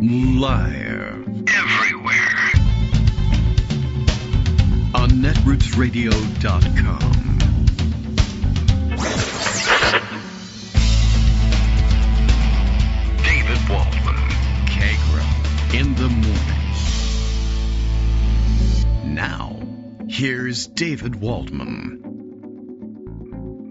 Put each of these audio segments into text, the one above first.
Live. Everywhere. On netrootsradio.com. David Waldman. Kagro. In the morning. Now, here's David Waldman.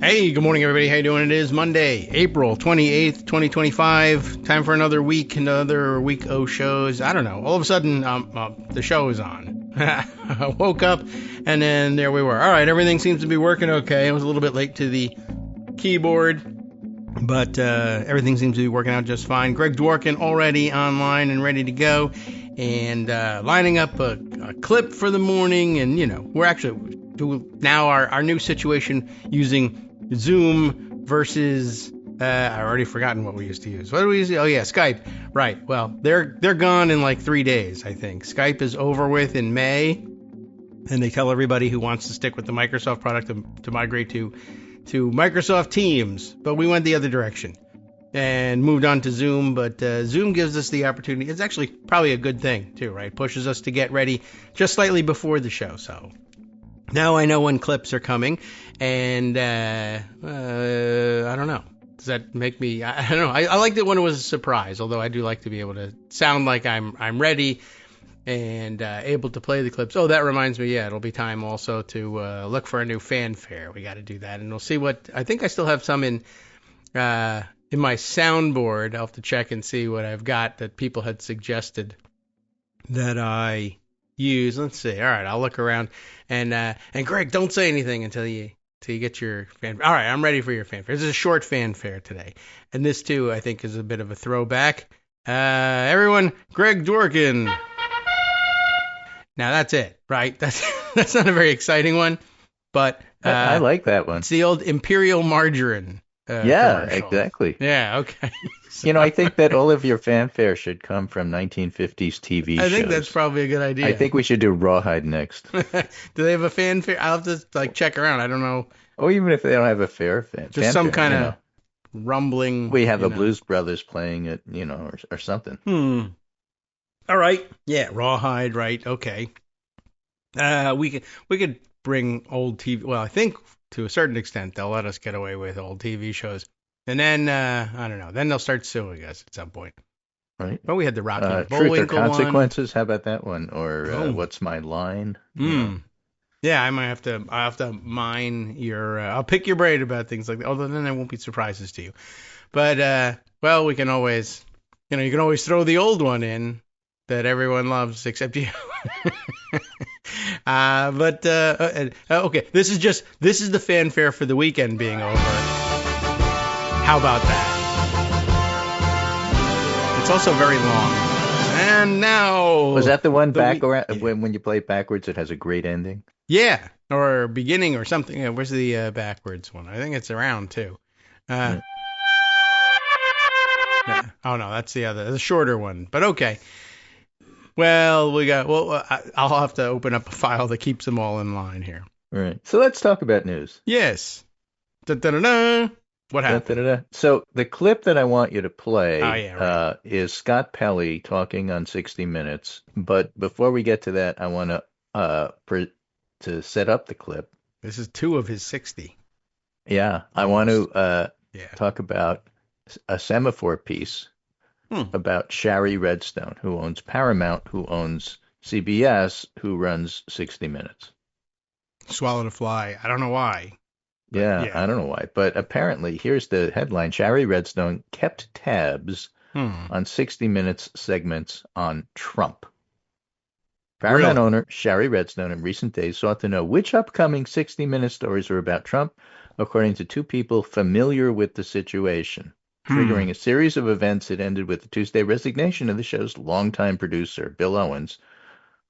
Hey, good morning, everybody. How you doing? It is Monday, April 28th, 2025. Time for another week O shows. I don't know. All of a sudden, the show is on. I woke up, and then there we were. All right, everything seems to be working okay. I was a little bit late to the keyboard, but everything seems to be working out just fine. Greg Dworkin already online and ready to go, and lining up a clip for the morning. And, you know, we're actually now our new situation using Zoom versus I already forgotten what we used to use. What do we use? Oh yeah, Skype. Right. Well, they're gone in like 3 days, I think. Skype is over with in May, and they tell everybody who wants to stick with the Microsoft product to migrate to Microsoft Teams. But we went the other direction and moved on to Zoom. But Zoom gives us the opportunity. It's actually probably a good thing too, right? Pushes us to get ready just slightly before the show. So now I know when clips are coming, and I don't know. Does that make me? I don't know. I liked it when it was a surprise, although I do like to be able to sound like I'm ready and able to play the clips. Oh, that reminds me. Yeah, it'll be time also to look for a new fanfare. We got to do that, and we'll see what. I think I still have some in my soundboard. I'll have to check and see what I've got that people had suggested that I use. Let's see. All right, I'll look around, and Greg, don't say anything until you get your fanfare. All right, I'm ready for your fanfare. This is a short fanfare today, and this too I think is a bit of a throwback. Everyone, Greg Dworkin. Now that's it, right? That's not a very exciting one, but I like that one. It's the old Imperial Margarine. Yeah, commercial. Exactly. Yeah, okay. So, you know, I think that all of your fanfare should come from 1950s TV shows. I think that's probably a good idea. I think we should do Rawhide next. Do they have a fanfare? I'll have to check around. I don't know. Or even if they don't have a fanfare. Just some kind of rumbling. We have a Blues Brothers playing it, or something. All right. Yeah, Rawhide, right. Okay. We could bring old TV. Well, I think to a certain extent they'll let us get away with old TV shows. And then, I don't know, then they'll start suing us at some point. Right. Well, we had the Rocky and Truth or Bullwinkle Consequences, how about that one? Or What's My Line? Yeah, I might have to mine your, I'll pick your brain about things like that, although then there won't be surprises to you. But, well, we can always, you can always throw the old one in that everyone loves except you. Okay, this is the fanfare for the weekend being over. How about that? It's also very long. And now... Was that the one when you play it backwards, it has a great ending? Yeah, or beginning or something. Yeah, where's the backwards one? I think it's around, too. Yeah. Oh, no, that's the shorter one. But okay. Well, I'll have to open up a file that keeps them all in line here. All right. So let's talk about news. Yes. Da-da-da-da. What happened? Da-da-da-da. So the clip that I want you to play right. is Scott Pelley talking on 60 Minutes. But before we get to that, I want to set up the clip. This is 2 of his 60. Yeah. I want to talk about a semaphore piece about Shari Redstone, who owns Paramount, who owns CBS, who runs 60 Minutes. Swallowed a fly. I don't know why. Yeah, I don't know why. But apparently, here's the headline. Shari Redstone kept tabs on 60 Minutes segments on Trump. Paramount owner Shari Redstone in recent days sought to know which upcoming 60 Minutes stories are about Trump, according to 2 people familiar with the situation, triggering a series of events that ended with the Tuesday resignation of the show's longtime producer, Bill Owens,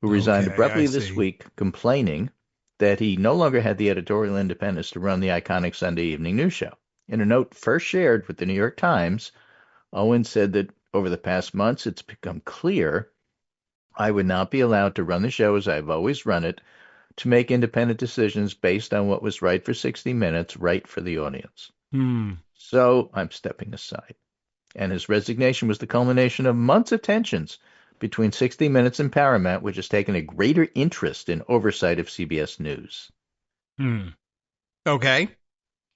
who resigned abruptly this week, complaining that he no longer had the editorial independence to run the iconic Sunday evening news show. In a note first shared with the New York Times, Owens said that over the past months, it's become clear I would not be allowed to run the show as I've always run it, to make independent decisions based on what was right for 60 Minutes, right for the audience. So I'm stepping aside. and his resignation was the culmination of months of tensions between 60 Minutes and Paramount, which has taken a greater interest in oversight of CBS News. Okay.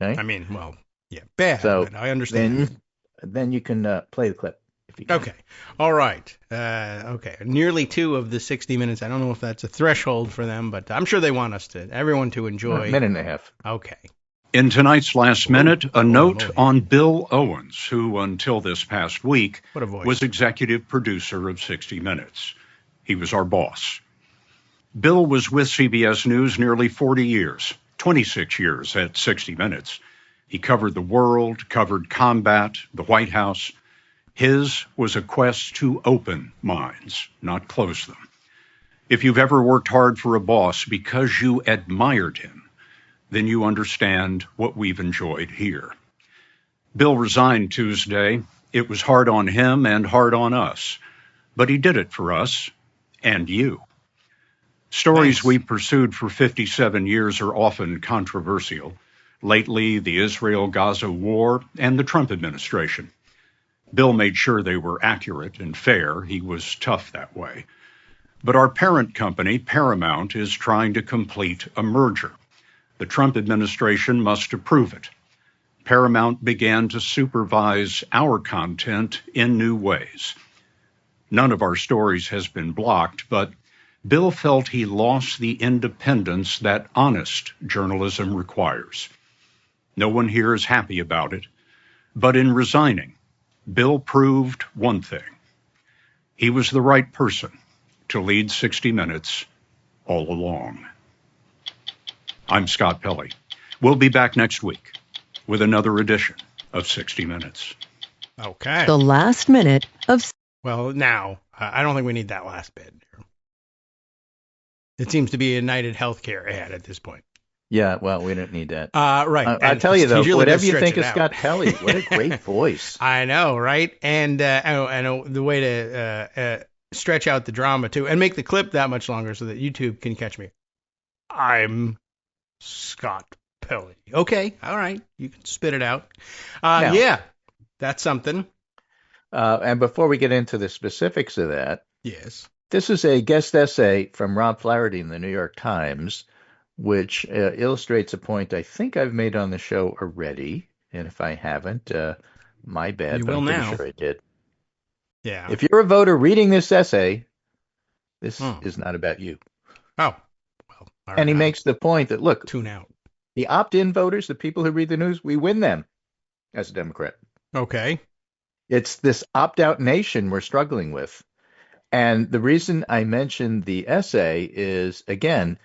Okay? I mean, well, yeah, bad, So but I understand. Then you can play the clip if you can. Okay. All right. Okay. Nearly 2 of the 60 minutes. I don't know if that's a threshold for them, but I'm sure they want everyone to enjoy. A minute and a half. Okay. In tonight's Last Minute, a note on Bill Owens, who until this past week What a voice. was executive producer of 60 Minutes. He was our boss. Bill was with CBS News nearly 40 years, 26 years at 60 Minutes. He covered the world, covered combat, the White House. His was a quest to open minds, not close them. If you've ever worked hard for a boss because you admired him, then you understand what we've enjoyed here. Bill resigned Tuesday. It was hard on him and hard on us, but he did it for us and you. Stories we pursued for 57 years are often controversial. Lately, the Israel-Gaza war and the Trump administration. Bill made sure they were accurate and fair. He was tough that way. But our parent company, Paramount, is trying to complete a merger. The Trump administration must approve it. Paramount began to supervise our content in new ways. None of our stories has been blocked, but Bill felt he lost the independence that honest journalism requires. No one here is happy about it, but in resigning, Bill proved one thing. He was the right person to lead 60 Minutes all along. I'm Scott Pelley. We'll be back next week with another edition of 60 Minutes. Okay. The last minute of... Well, now, I don't think we need that last bit. It seems to be a United Healthcare ad at this point. Yeah, well, we don't need that. Right. I tell you, though, really whatever you stretch think it of out. Scott Pelley, what a great voice. I know, right? And the way to stretch out the drama, too, and make the clip that much longer so that YouTube can catch me. I'm Scott Pelley. Okay, all right. You can spit it out. Yeah, that's something. And before we get into the specifics of that, Yes. this is a guest essay from Rob Flaherty in the New York Times, which illustrates a point I think I've made on the show already. And if I haven't, my bad, but I'm pretty sure I did. Yeah. If you're a voter reading this essay, this is not about you. Oh. Well, all And he right. makes the point that, look, Tune out. the opt-in voters, the people who read the news, we win them as a Democrat. Okay. It's this opt-out nation we're struggling with. And the reason I mentioned the essay is, again,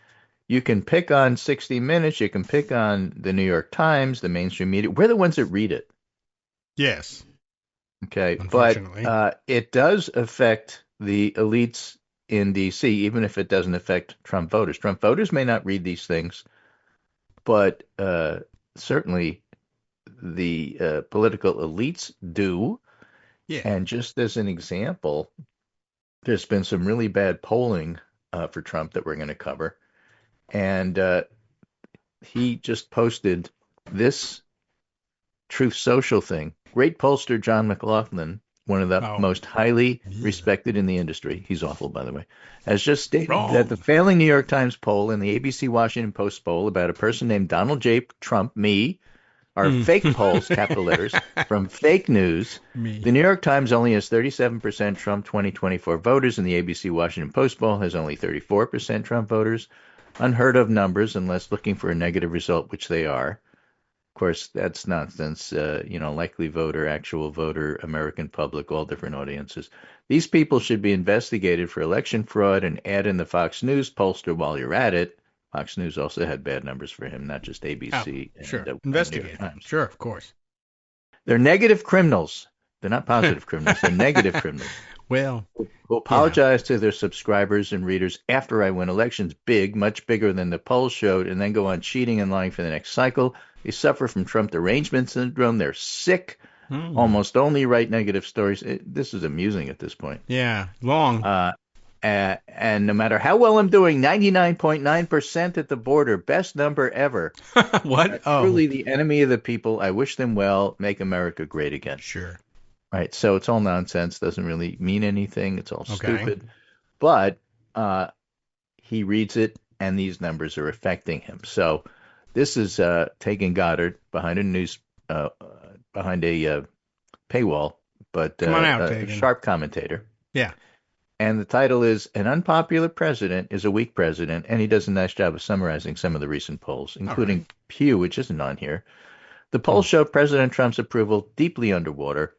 you can pick on 60 Minutes, you can pick on the New York Times, the mainstream media. We're the ones that read it. Yes. Okay. Unfortunately. But it does affect the elites in D.C., even if it doesn't affect Trump voters. Trump voters may not read these things, but certainly the political elites do. Yeah. And just as an example, there's been some really bad polling for Trump that we're going to cover. And he just posted this Truth Social thing. Great pollster John McLaughlin, one of the most highly respected in the industry, he's awful, by the way, has just stated that the failing New York Times poll and the ABC Washington Post poll about a person named Donald J. Trump, me, are fake polls, capital letters, from fake news. The New York Times only has 37% Trump 2024 voters, and the ABC Washington Post poll has only 34% Trump voters. Unheard of numbers, unless looking for a negative result, which they are. Of course, that's nonsense. Likely voter, actual voter, American public, all different audiences. These people should be investigated for election fraud and add in the Fox News pollster while you're at it. Fox News also had bad numbers for him, not just ABC. Sure. Investigate. Sure, of course. They're negative criminals. They're not positive criminals. They're negative criminals. Well, who apologize to their subscribers and readers after I win elections big, much bigger than the polls showed, and then go on cheating and lying for the next cycle. They suffer from Trump derangement syndrome. They're sick. Almost only write negative stories. This is amusing at this point. Yeah, long. And no matter how well I'm doing, 99.9% at the border, best number ever. What? Truly the enemy of the people. I wish them well. Make America great again. Sure. Right. So it's all nonsense. Doesn't really mean anything. It's all Okay. stupid. But he reads it, and these numbers are affecting him. So this is taking Goddard behind behind a paywall, but Come on out, a Tegan. sharp commentator. Yeah. And the title is "An Unpopular President is a Weak President," and he does a nice job of summarizing some of the recent polls, including Pew, which isn't on here. The polls show President Trump's approval deeply underwater.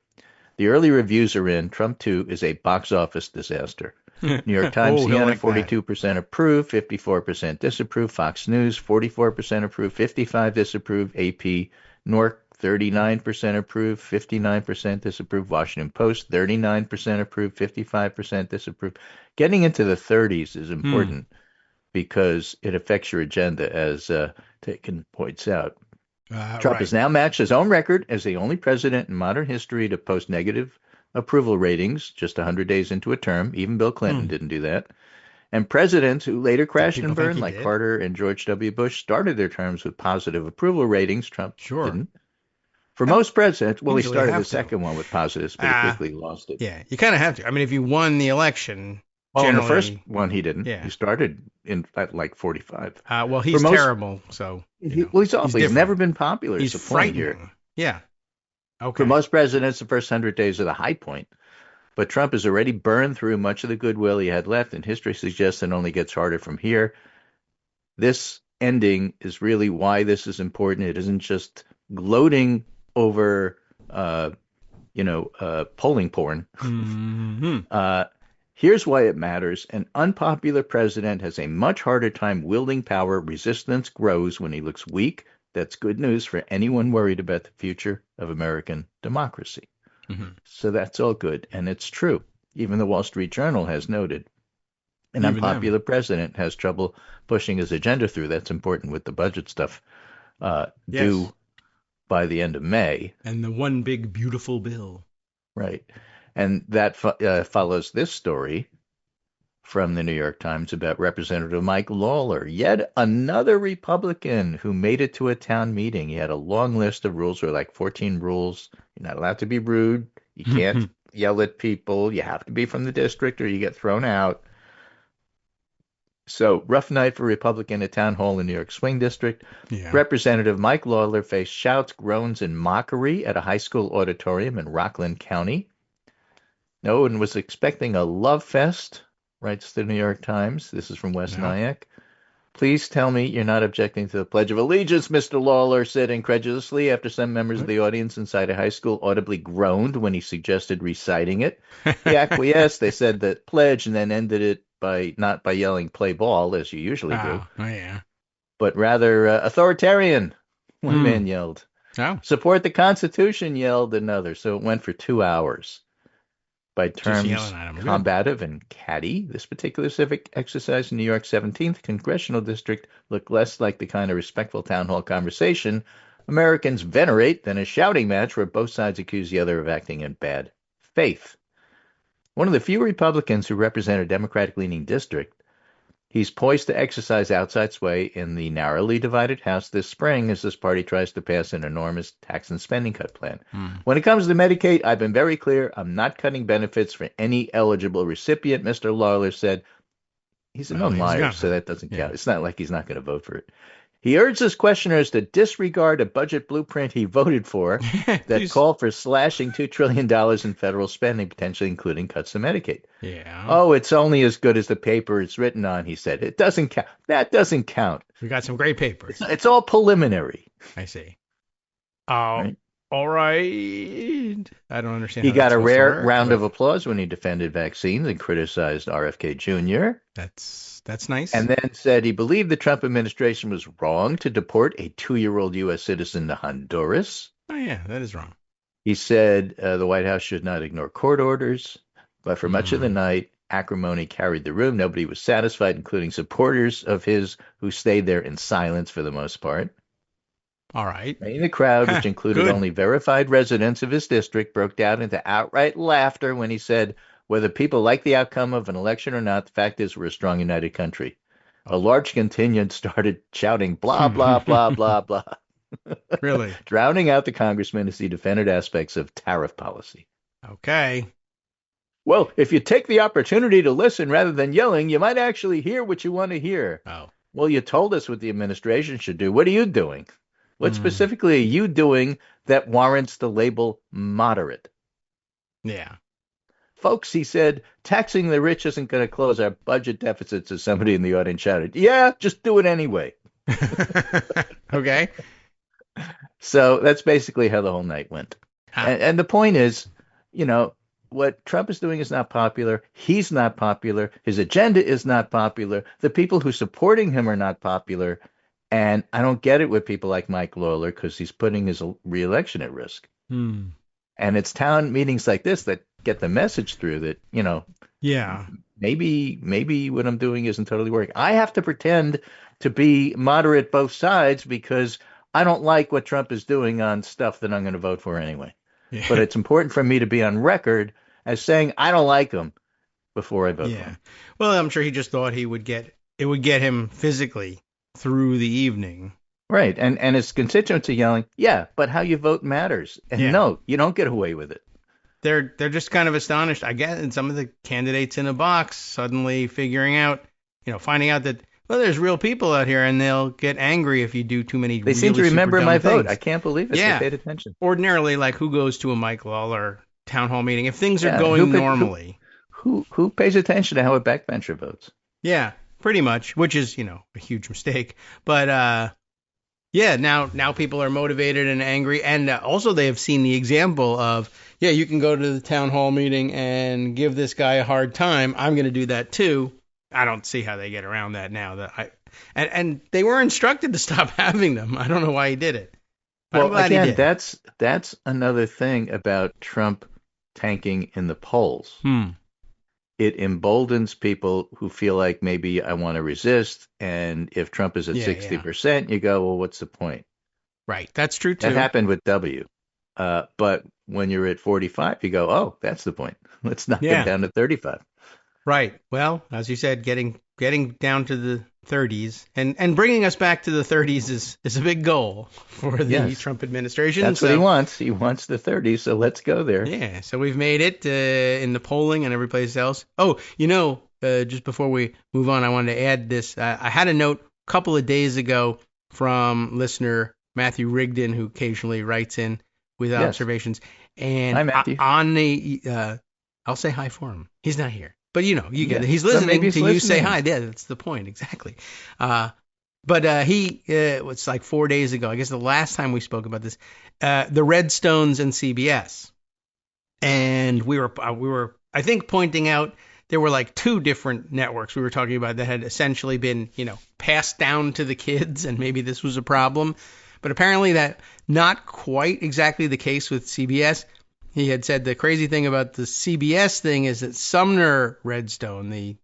The early reviews are in. Trump 2 is a box office disaster. New York Times, CNN, 42% approve, 54% disapprove. Fox News, 44% approve, 55% disapprove. AP, Nork, 39% approve, 59% disapprove. Washington Post, 39% approve, 55% disapprove. Getting into the 30s is important because it affects your agenda, as Taken points out. Trump has now matched his own record as the only president in modern history to post negative approval ratings just 100 days into a term. Even Bill Clinton didn't do that. And presidents who later crashed and burned, like Carter and George W. Bush, started their terms with positive approval ratings. Trump didn't. For most presidents, well, he started the second one with positives, but he quickly lost it. Yeah, you kind of have to. I mean, if you won the election, well, in the first one, he didn't. Yeah. He started at like 45. Well, he's terrible, so. Well, he's awful. He's never been popular. He's frightening. Yeah. Okay. For most presidents, the first 100 days are the high point. But Trump has already burned through much of the goodwill he had left, and history suggests it only gets harder from here. This ending is really why this is important. It isn't just gloating over, polling porn. Here's why it matters. An unpopular president has a much harder time wielding power. Resistance grows when he looks weak. That's good news for anyone worried about the future of American democracy. So that's all good. And it's true. Even the Wall Street Journal has noted an unpopular president has trouble pushing his agenda through. That's important with the budget stuff due by the end of May. And the one big beautiful bill. Right. And that follows this story from the New York Times about Representative Mike Lawler, yet another Republican who made it to a town meeting. He had a long list of rules, or like 14 rules. You're not allowed to be rude. You can't yell at people. You have to be from the district or you get thrown out. So, rough night for Republican at Town Hall in New York Swing District. Yeah. Representative Mike Lawler faced shouts, groans, and mockery at a high school auditorium in Rockland County. No one was expecting a love fest, writes the New York Times. This is from Wes Nyack. Please tell me you're not objecting to the Pledge of Allegiance, Mr. Lawler said incredulously after some members of the audience inside a high school audibly groaned when he suggested reciting it. He acquiesced. They said the pledge and then ended it not by yelling play ball, as you usually do, but rather authoritarian, one man yelled. Support the Constitution, yelled another. So it went for 2 hours. By terms combative and catty, this particular civic exercise in New York's 17th congressional district looked less like the kind of respectful town hall conversation Americans venerate than a shouting match where both sides accuse the other of acting in bad faith. One of the few Republicans who represent a Democratic-leaning district, he's poised to exercise outside sway in the narrowly divided House this spring as this party tries to pass an enormous tax and spending cut plan. When it comes to Medicaid, I've been very clear. I'm not cutting benefits for any eligible recipient, Mr. Lawler said. He's a known liar, so that doesn't count. It's not like he's not going to vote for it. He urged his questioners to disregard a budget blueprint he voted for that called for slashing $2 trillion in federal spending, potentially including cuts to Medicaid. Oh, it's only as good as the paper it's written on, he said. It doesn't count. That doesn't count. We got some great papers. It's all preliminary. I see. Right? All right. I don't understand. He got a rare round of applause when he defended vaccines and criticized RFK Jr. That's nice. And then said he believed the Trump administration was wrong to deport a 2-year-old U.S. citizen to Honduras. Oh, yeah, that is wrong. He said the White House should not ignore court orders. But for much of the night, acrimony carried the room. Nobody was satisfied, including supporters of his who stayed there in silence for the most part. All right. In the crowd, which included only verified residents of his district, broke down into outright laughter when he said, whether people like the outcome of an election or not, the fact is we're a strong, united country. A large contingent started shouting, blah, blah, blah, blah, blah. Really? Drowning out the congressman as he defended aspects of tariff policy. Okay. Well, if you take the opportunity to listen rather than yelling, you might actually hear what you want to hear. Oh. Well, you told us what the administration should do. What are you doing? What Hmm. specifically are you doing that warrants the label moderate? Yeah. Folks, he said, taxing the rich isn't going to close our budget deficits, as somebody in the audience shouted. Yeah, just do it anyway. Okay. So that's basically how the whole night went. Huh. And the point is, what Trump is doing is not popular. He's not popular. His agenda is not popular. The people who are supporting him are not popular. And I don't get it with people like Mike Lawler because he's putting his reelection at risk. Hmm. And it's town meetings like this that get the message through that, Yeah. maybe what I'm doing isn't totally working. I have to pretend to be moderate both sides because I don't like what Trump is doing on stuff that I'm going to vote for anyway. Yeah. But it's important for me to be on record as saying I don't like him before I vote for him. Well, I'm sure he just thought it would get him physically through the evening. Right. And his constituents are yelling, yeah, but how you vote matters. And no, you don't get away with it. They're just kind of astonished, I guess, and some of the candidates in a box suddenly figuring out, finding out that, well, there's real people out here and they'll get angry if you do too many They seem to remember my vote. Things. I can't believe it. Yeah. They paid attention. Ordinarily, like, who goes to a Mike Lawler town hall meeting if things are going normally? Who pays attention to how a backbencher votes? Yeah, pretty much, which is, a huge mistake. But, now people are motivated and angry. And also they have seen the example of, you can go to the town hall meeting and give this guy a hard time. I'm going to do that too. I don't see how they get around that now. And they were instructed to stop having them. I don't know why he did it. But well, again, that's another thing about Trump tanking in the polls. It emboldens people who feel like maybe I want to resist. And if Trump is at 60%, you go, well, what's the point? Right. That's true, too. That happened with W. But when you're at 45, you go, oh, that's the point. Let's knock it down to 35. Right. Well, as you said, getting down to the 30s and bringing us back to the 30s is a big goal for the Trump administration. That's what he wants. He wants the 30s, so let's go there. Yeah, so we've made it in the polling and every place else. Oh, just before we move on, I wanted to add this. I had a note a couple of days ago from listener Matthew Rigdon, who occasionally writes in with observations. And hi, Matthew. On the, I'll say hi for him. He's not here. But you get it. He's listening to you say hi. Yeah, that's the point. Exactly. But he, it's like 4 days ago, I guess the last time we spoke about this, the Redstones and CBS. And we were, I think, pointing out there were like two different networks we were talking about that had essentially been, passed down to the kids, and maybe this was a problem. But apparently that not quite exactly the case with CBS. He had said the crazy thing about the CBS thing is that Sumner Redstone, the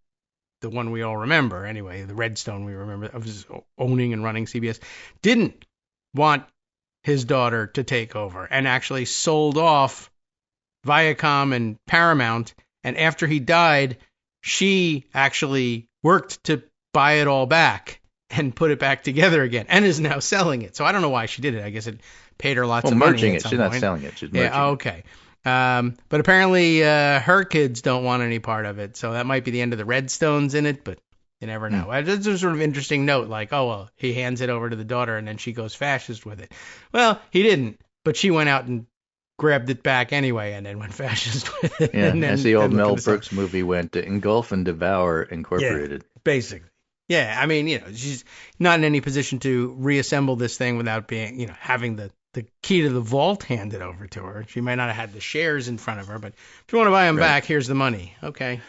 one we all remember anyway, the Redstone we remember of his owning and running CBS, didn't want his daughter to take over and actually sold off Viacom and Paramount. And after he died, she actually worked to buy it all back and put it back together again and is now selling it. So I don't know why she did it. I guess it paid her lots of money. Merging it. She's not selling it. She's merging it. Okay. But apparently her kids don't want any part of it. So that might be the end of the Redstones in it, but you never know. It's a sort of interesting note, like, oh, well, he hands it over to the daughter and then she goes fascist with it. Well, he didn't, but she went out and grabbed it back anyway and then went fascist with it. Yeah, as the old Mel Brooks movie went, to Engulf and Devour Incorporated. Yeah, basically. Yeah, I mean, she's not in any position to reassemble this thing without being, having the key to the vault handed over to her. She might not have had the shares in front of her, but if you want to buy them back, here's the money. Okay.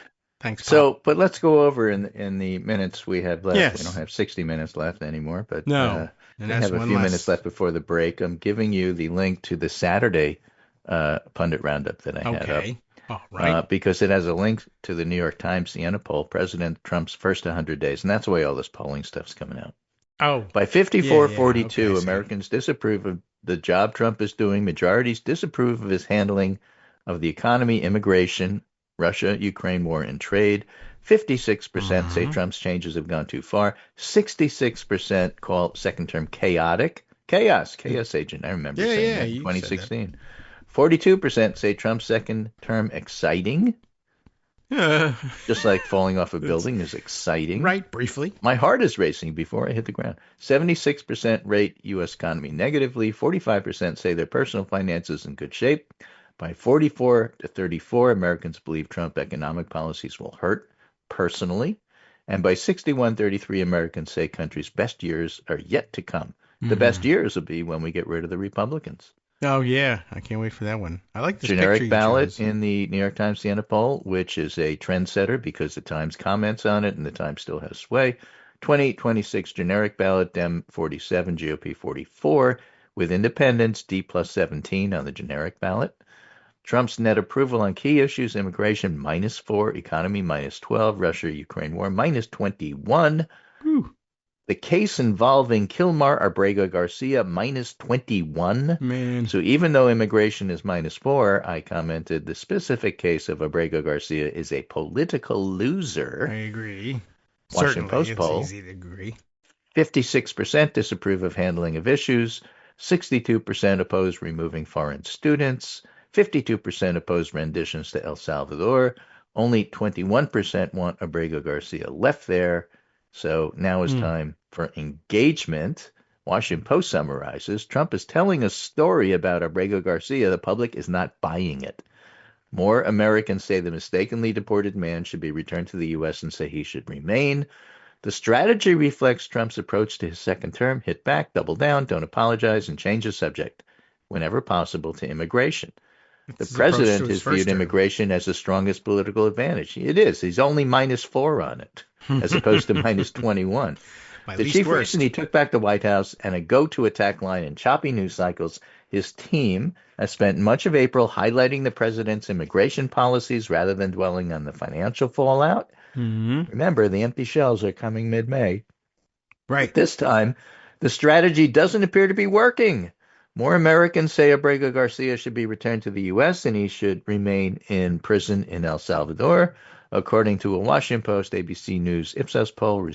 Thanks, Paul. So, but let's go over in the minutes we have left. Yes. We don't have 60 minutes left anymore, but no. We have a few minutes left before the break. I'm giving you the link to the Saturday pundit roundup that I had up. Oh, right. Because it has a link to the New York Times Siena poll, President Trump's first 100 days, and that's why all this polling stuff's coming out. Oh. By 54-42, Americans disapprove of the job Trump is doing. Majorities disapprove of his handling of the economy, immigration, Russia, Ukraine war, and trade. 56% say Trump's changes have gone too far. 66% call second term chaotic. Chaos agent. I remember saying that in 2016. 42% say Trump's second term exciting. Just like falling off a building is exciting. Right, briefly. My heart is racing before I hit the ground. 76% rate U.S. economy negatively. 45% say their personal finances in good shape. By 44 to 34, Americans believe Trump economic policies will hurt personally. And by 61-33, Americans say country's best years are yet to come. The best years will be when we get rid of the Republicans. Oh, yeah. I can't wait for that one. I like this Generic picture you ballot chose. in the New York Times Siena poll, which is a trendsetter because the Times comments on it and the Times still has sway. 2026 generic ballot, Dem 47, GOP 44, with independents, D plus 17 on the generic ballot. Trump's net approval on key issues, immigration, -4, economy, -12, Russia-Ukraine war, -21. Whew. The case involving Kilmar Abrego Garcia, -21. Man. So even though immigration is -4, I commented the specific case of Abrego Garcia is a political loser. I agree. Washington Certainly, Post poll. it's easy to agree. 56% disapprove of handling of issues. 62% oppose removing foreign students. 52% oppose renditions to El Salvador. Only 21% want Abrego Garcia left there. So now is time for engagement. Washington Post summarizes, Trump is telling a story about Abrego Garcia. The public is not buying it. More Americans say the mistakenly deported man should be returned to the U.S. and say he should remain. The strategy reflects Trump's approach to his second term: hit back, double down, don't apologize, and change the subject whenever possible to immigration. The president has viewed immigration as the strongest political advantage. It is. He's only -4 on it, as opposed to -21. The chief reason he took back the White House and a go-to attack line in choppy news cycles, his team has spent much of April highlighting the president's immigration policies rather than dwelling on the financial fallout. Remember, the empty shelves are coming mid-May. Right. But this time, the strategy doesn't appear to be working. More Americans say Abrego Garcia should be returned to the U.S. and he should remain in prison in El Salvador, according to a Washington Post ABC News Ipsos poll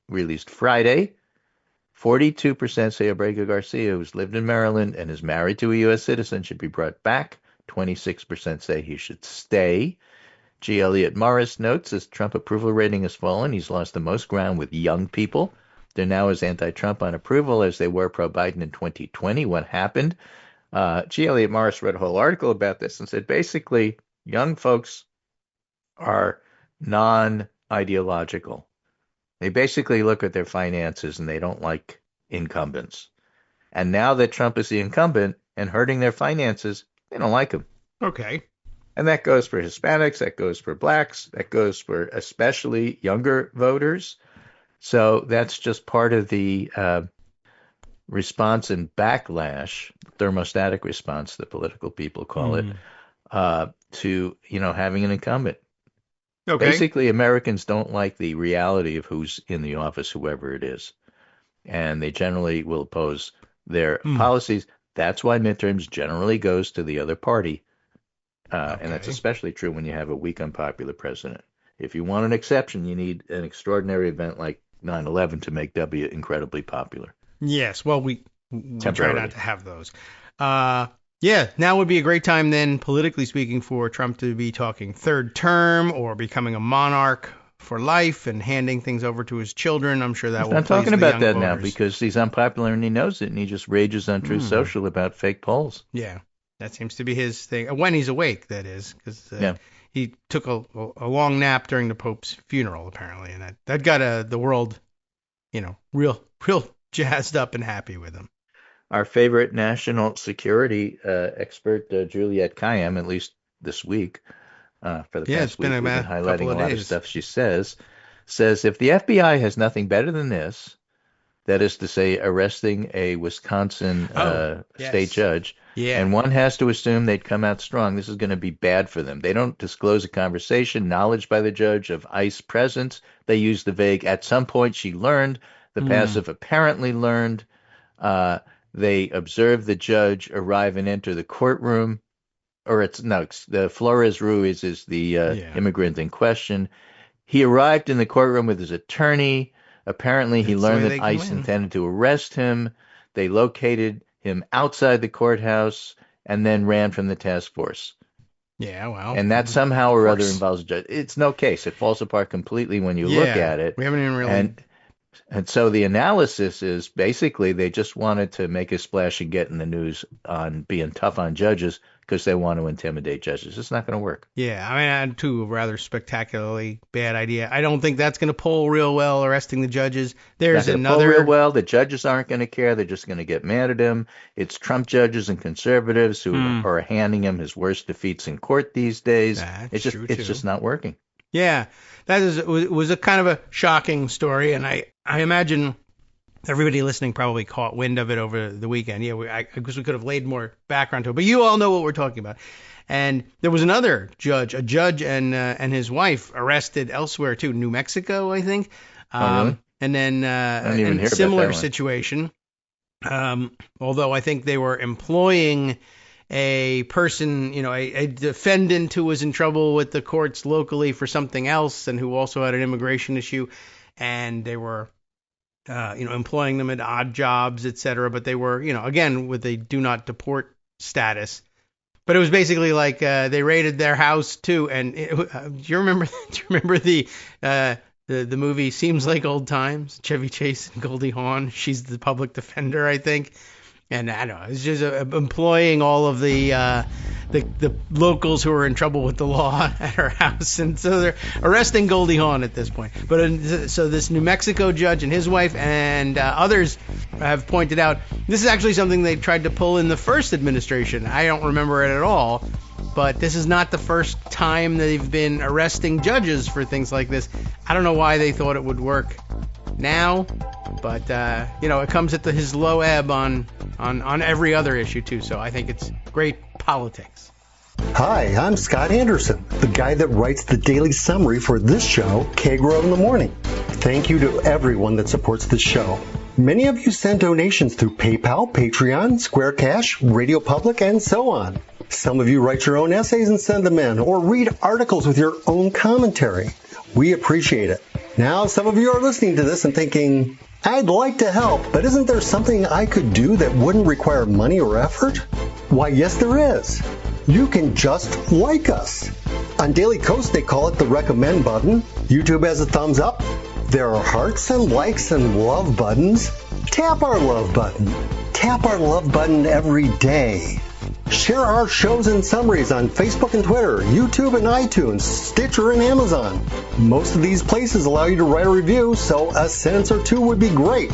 released Friday. 42% say Abrego Garcia, who's lived in Maryland and is married to a U.S. citizen, should be brought back. 26% say he should stay. G. Elliott Morris notes his Trump approval rating has fallen. He's lost the most ground with young people. They're now as anti-Trump on approval as they were pro-Biden in 2020. What happened? G. Elliott Morris wrote a whole article about this and said basically young folks are non-ideological. They basically look at their finances and they don't like incumbents. And now that Trump is the incumbent and hurting their finances, they don't like him. Okay. And that goes for Hispanics, that goes for blacks, that goes for especially younger voters. So that's just part of the response and backlash, thermostatic response, the political people call it, to having an incumbent. Okay. Basically, Americans don't like the reality of who's in the office, whoever it is, and they generally will oppose their policies. That's why midterms generally goes to the other party, and that's especially true when you have a weak, unpopular president. If you want an exception, you need an extraordinary event like 9/11 to make W incredibly popular. Yes, well, we try not to have those. Now would be a great time then, politically speaking, for Trump to be talking third term or becoming a monarch for life and handing things over to his children. I'm sure that will. I'm talking about that voters now because he's unpopular and he knows it, and he just rages on Truth Social about fake polls. Yeah, that seems to be his thing. When he's awake, that is, because he took a long nap during the Pope's funeral, apparently, and that got the world, real jazzed up and happy with him. Our favorite national security expert, Juliette Kayyem, at least this week, for the past week, we've been highlighting a lot of stuff she says if the FBI has nothing better than this, that is to say, arresting a Wisconsin state judge, and one has to assume they'd come out strong, this is going to be bad for them. They don't disclose a conversation, knowledge by the judge of ICE presence. They use the vague, at some point she learned, the passive apparently learned. They observe the judge arrive and enter the courtroom, the Flores Ruiz is the immigrant in question. He arrived in the courtroom with his attorney. Apparently, he learned that ICE intended to arrest him. They located him outside the courthouse and then ran from the task force. Yeah, well. And that somehow or other involves a judge. It's no case. It falls apart completely when you look at it. We haven't even really. And so the analysis is basically they just wanted to make a splash and get in the news on being tough on judges because they want to intimidate judges. It's not going to work. Yeah, I mean, I had a rather spectacularly bad idea. I don't think that's going to poll real well, arresting the judges. There's another. Poll real well. The judges aren't going to care. They're just going to get mad at him. It's Trump judges and conservatives who are handing him his worst defeats in court these days. It's just not working. Yeah, was a kind of a shocking story, and I imagine everybody listening probably caught wind of it over the weekend. Yeah, I guess we could have laid more background to it, but you all know what we're talking about. And there was another judge, and his wife arrested elsewhere too, New Mexico, I think. Really? And then a similar situation. Although I think they were employing a person, a defendant who was in trouble with the courts locally for something else and who also had an immigration issue, and they were employing them at odd jobs, etc. But they were, again, with a do not deport status. But it was basically like they raided their house too. And do you remember the movie Seems Like Old Times? Chevy Chase and Goldie Hawn. She's the public defender, I think. And I don't know, it's just employing all of the locals who are in trouble with the law at her house, and so they're arresting Goldie Hawn at this point. But so this New Mexico judge and his wife and others have pointed out this is actually something they tried to pull in the first administration. I don't remember it at all, but this is not the first time they've been arresting judges for things like this. I don't know why they thought it would work now, but it comes at his low ebb on every other issue too. So I think it's great politics. Hi, I'm Scott Anderson, the guy that writes the daily summary for this show, Kagro in the Morning. Thank you to everyone that supports this show. Many of you send donations through PayPal, Patreon, Square Cash, Radio Public, and so on. Some of you write your own essays and send them in, or read articles with your own commentary. We appreciate it. Now, some of you are listening to this and thinking, I'd like to help, but isn't there something I could do that wouldn't require money or effort? Why, yes, there is. You can just like us. On Daily Kos, they call it the recommend button. YouTube has a thumbs up. There are hearts and likes and love buttons. Tap our love button. Tap our love button every day. Share our shows and summaries on Facebook and Twitter, YouTube and iTunes, Stitcher and Amazon. Most of these places allow you to write a review, so a sentence or two would be great.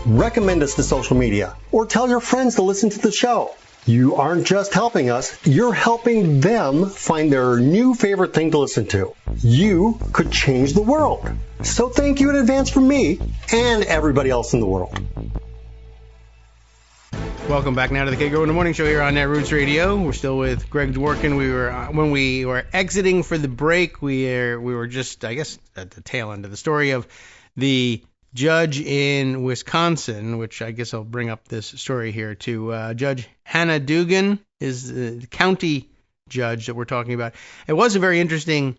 Recommend us to social media, or tell your friends to listen to the show. You aren't just helping us, you're helping them find their new favorite thing to listen to. You could change the world. So thank you in advance from me and everybody else in the world. Welcome back now to the Kagro in the Morning Show here on Netroots Radio. We're still with Greg Dworkin. When we were exiting for the break, we were just, I guess, at the tail end of the story of the judge in Wisconsin, which I guess I'll bring up this story here to Judge Hannah Dugan is the county judge that we're talking about. It was a very interesting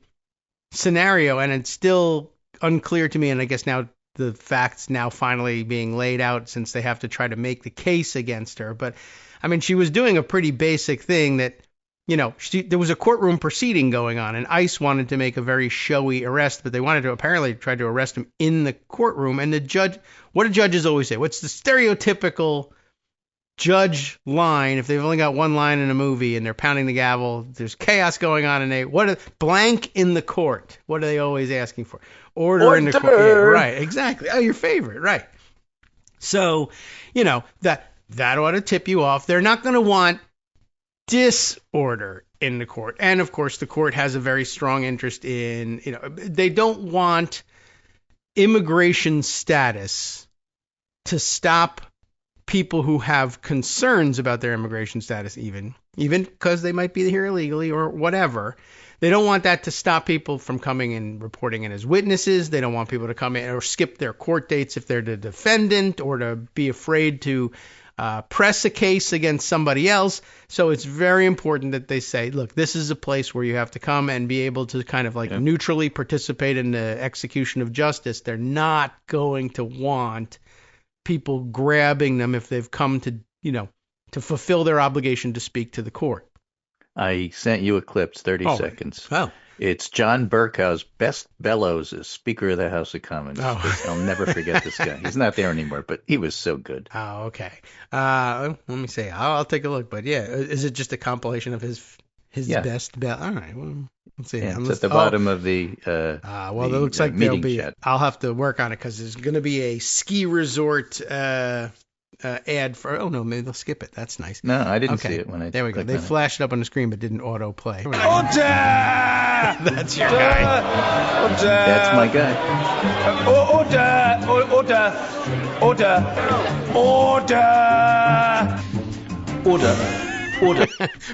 scenario, and it's still unclear to me, and I guess now the facts now finally being laid out since they have to try to make the case against her. But, I mean, she was doing a pretty basic thing that, there was a courtroom proceeding going on, and ICE wanted to make a very showy arrest, but they wanted to apparently try to arrest him in the courtroom. And the judge, what do judges always say? What's the stereotypical judge line if they've only got one line in a movie and they're pounding the gavel, there's chaos going on, and blank in the court. What are they always asking for? Order in the court. Yeah, right, exactly. Oh, your favorite, right. So, that ought to tip you off. They're not going to want disorder in the court. And, of course, the court has a very strong interest in, they don't want immigration status to stop people who have concerns about their immigration status, even because they might be here illegally or whatever. They don't want that to stop people from coming and reporting in as witnesses. They don't want people to come in or skip their court dates if they're the defendant, or to be afraid to press a case against somebody else. So it's very important that they say, look, this is a place where you have to come and be able to kind of neutrally participate in the execution of justice. They're not going to want people grabbing them if they've come to to fulfill their obligation to speak to the court. I sent you a clip. It's 30 seconds. Oh. It's John Burkow's best bellows as Speaker of the House of Commons. Oh. I'll never forget this guy. He's not there anymore, but he was so good. Oh, okay. Let me see. I'll take a look. But yeah, is it just a compilation of his best bell? All right. Well, let's see. Yeah, it's at the bottom of the well, it looks like there'll be. Chat. I'll have to work on it because there's going to be a ski resort ad for. Oh no, maybe they'll skip it. That's nice. No, I didn't see it when I. There we go. They flashed it up on the screen, but didn't auto play. Order! That's your guy. Order! That's my guy. Order!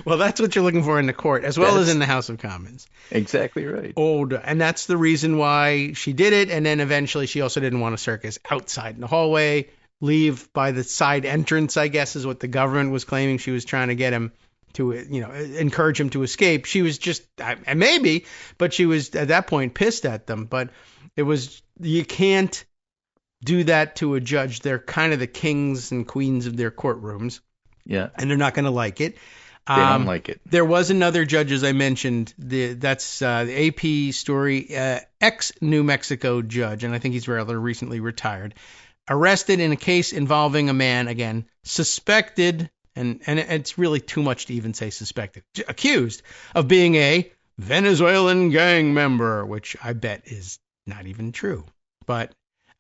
Well, that's what you're looking for in the court, as well as in the House of Commons. Exactly right. Order. And that's the reason why she did it. And then eventually she also didn't want a circus outside in the hallway. Leave by the side entrance, I guess, is what the government was claiming. She was trying to get him to, encourage him to escape. She was just, maybe, but she was at that point pissed at them. But it was, you can't do that to a judge. They're kind of the kings and queens of their courtrooms. Yeah. And they're not going to like it. They don't like it. There was another judge, as I mentioned, that's the AP story, ex-New Mexico judge, and I think he's rather recently retired, arrested in a case involving a man, again, suspected, and it's really too much to even say suspected, accused of being a Venezuelan gang member, which I bet is not even true. But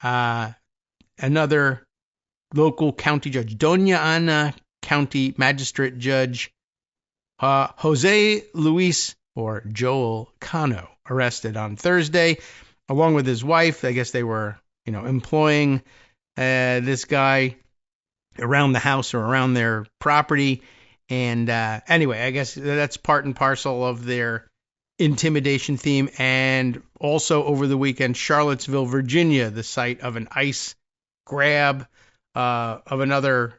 another local county judge, Doña Ana County Magistrate Judge Jose Luis, or Joel Cano, arrested on Thursday, along with his wife. I guess they were, employing this guy around the house or around their property. And anyway, I guess that's part and parcel of their intimidation theme. And also over the weekend, Charlottesville, Virginia, the site of an ICE grab of another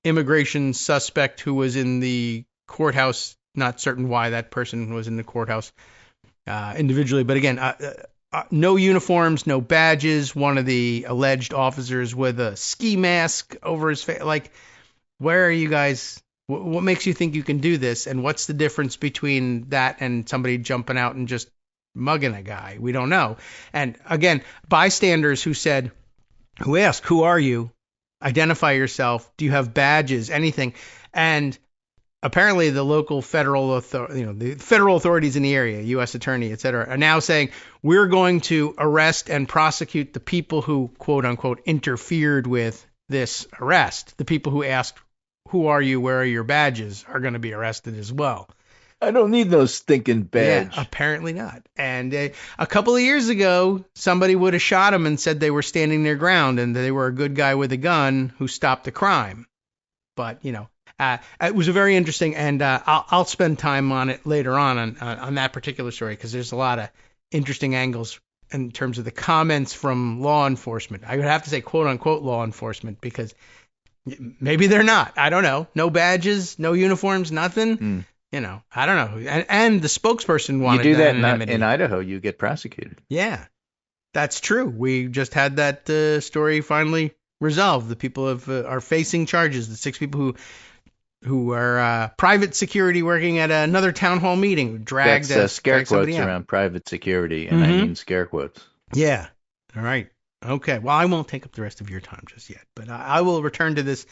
immigration suspect who was in the courthouse. Not certain why that person was in the courthouse individually. But again, no uniforms, no badges. One of the alleged officers with a ski mask over his face. Like, where are you guys? What makes you think you can do this? And what's the difference between that and somebody jumping out and just mugging a guy? We don't know. And again, bystanders who asked, who are you? Identify yourself. Do you have badges? Anything? And apparently the local federal the federal authorities in the area, U.S. attorney, et cetera, are now saying we're going to arrest and prosecute the people who, quote unquote, interfered with this arrest. The people who asked, who are you? Where are your badges? Are going to be arrested as well. I don't need no stinking badge. Yeah, apparently not. And a couple of years ago, somebody would have shot him and said they were standing their ground and they were a good guy with a gun who stopped the crime. But, it was a very interesting, and I'll spend time on it later on that particular story, because there's a lot of interesting angles in terms of the comments from law enforcement. I would have to say, quote unquote, law enforcement, because maybe they're not. I don't know. No badges, no uniforms, nothing. I don't know. And the spokesperson wanted you do that anonymity. in Idaho, you get prosecuted. Yeah, that's true. We just had that story finally resolved. The people are facing charges. The 6 people who are private security working at another town hall meeting dragged scare quotes around private security, and I mean scare quotes. Yeah. All right. Okay. Well, I won't take up the rest of your time just yet, but I will return to this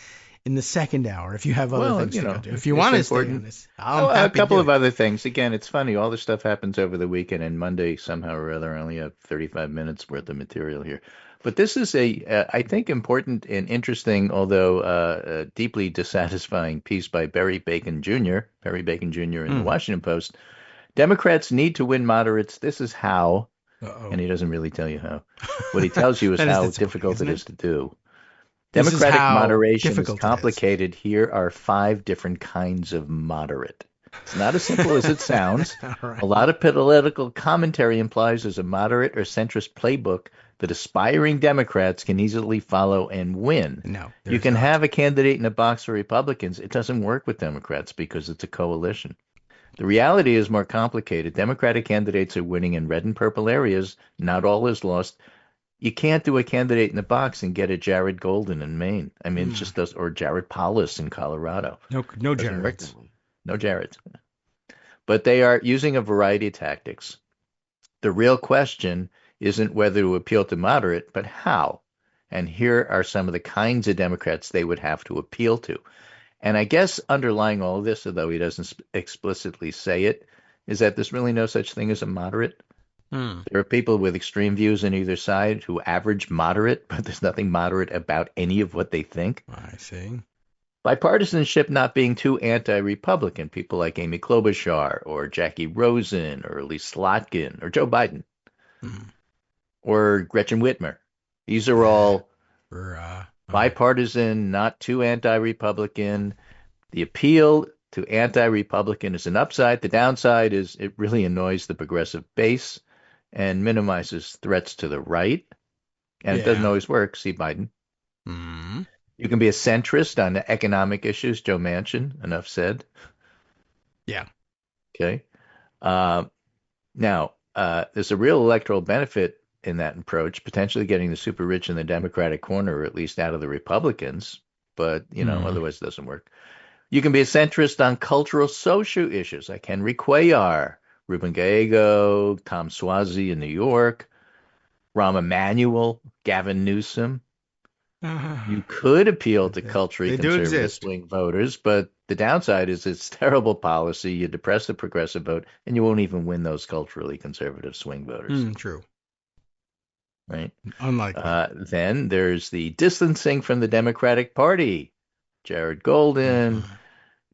in the second hour if you have other things to go do. If you want to stay on this, a couple of other things. Again, it's funny. All this stuff happens over the weekend, and Monday somehow or other I only have 35 minutes worth of material here. But this is I think, important and interesting, although deeply dissatisfying piece by Barry Bacon Jr. In the Washington Post. Democrats need to win moderates. This is how. Uh-oh. And he doesn't really tell you how. What he tells you is how difficult it is to do. Democratic moderation is complicated. Here are 5 different kinds of moderate. It's not as simple as it sounds. Right. A lot of political commentary implies there's a moderate or centrist playbook that aspiring Democrats can easily follow and win. No, you can have a candidate in a box for Republicans. It doesn't work with Democrats because it's a coalition. The reality is more complicated. Democratic candidates are winning in red and purple areas. Not all is lost. You can't do a candidate in the box and get a Jared Golden in Maine. I mean, it Mm. just does, or Jared Paulus in Colorado. No Doesn't work Jareds. that way. No Jareds. But they are using a variety of tactics. The real question isn't whether to appeal to moderate, but how. And here are some of the kinds of Democrats they would have to appeal to. And I guess underlying all of this, although he doesn't explicitly say it, is that there's really no such thing as a moderate. Mm. There are people with extreme views on either side who average moderate, but there's nothing moderate about any of what they think. I see. Bipartisanship not being too anti-Republican, people like Amy Klobuchar or Jackie Rosen or Elise Slotkin or Joe Biden or Gretchen Whitmer. These are all bipartisan, not too anti-Republican. The appeal to anti-Republican is an upside. The downside is it really annoys the progressive base and minimizes threats to the right. And it doesn't always work. See Biden. Mm. You can be a centrist on economic issues. Joe Manchin, enough said. Yeah. Okay. Now, there's a real electoral benefit in that approach, potentially getting the super rich in the Democratic corner, or at least out of the Republicans. But, otherwise it doesn't work. You can be a centrist on cultural social issues like Henry Cuellar, Ruben Gallego, Tom Suozzi in New York, Rahm Emanuel, Gavin Newsom. You could appeal to culturally conservative swing voters, but the downside is it's terrible policy. You depress the progressive vote, and you won't even win those culturally conservative swing voters. True. Right? Unlikely. Then there's the distancing from the Democratic Party. Jared Golden,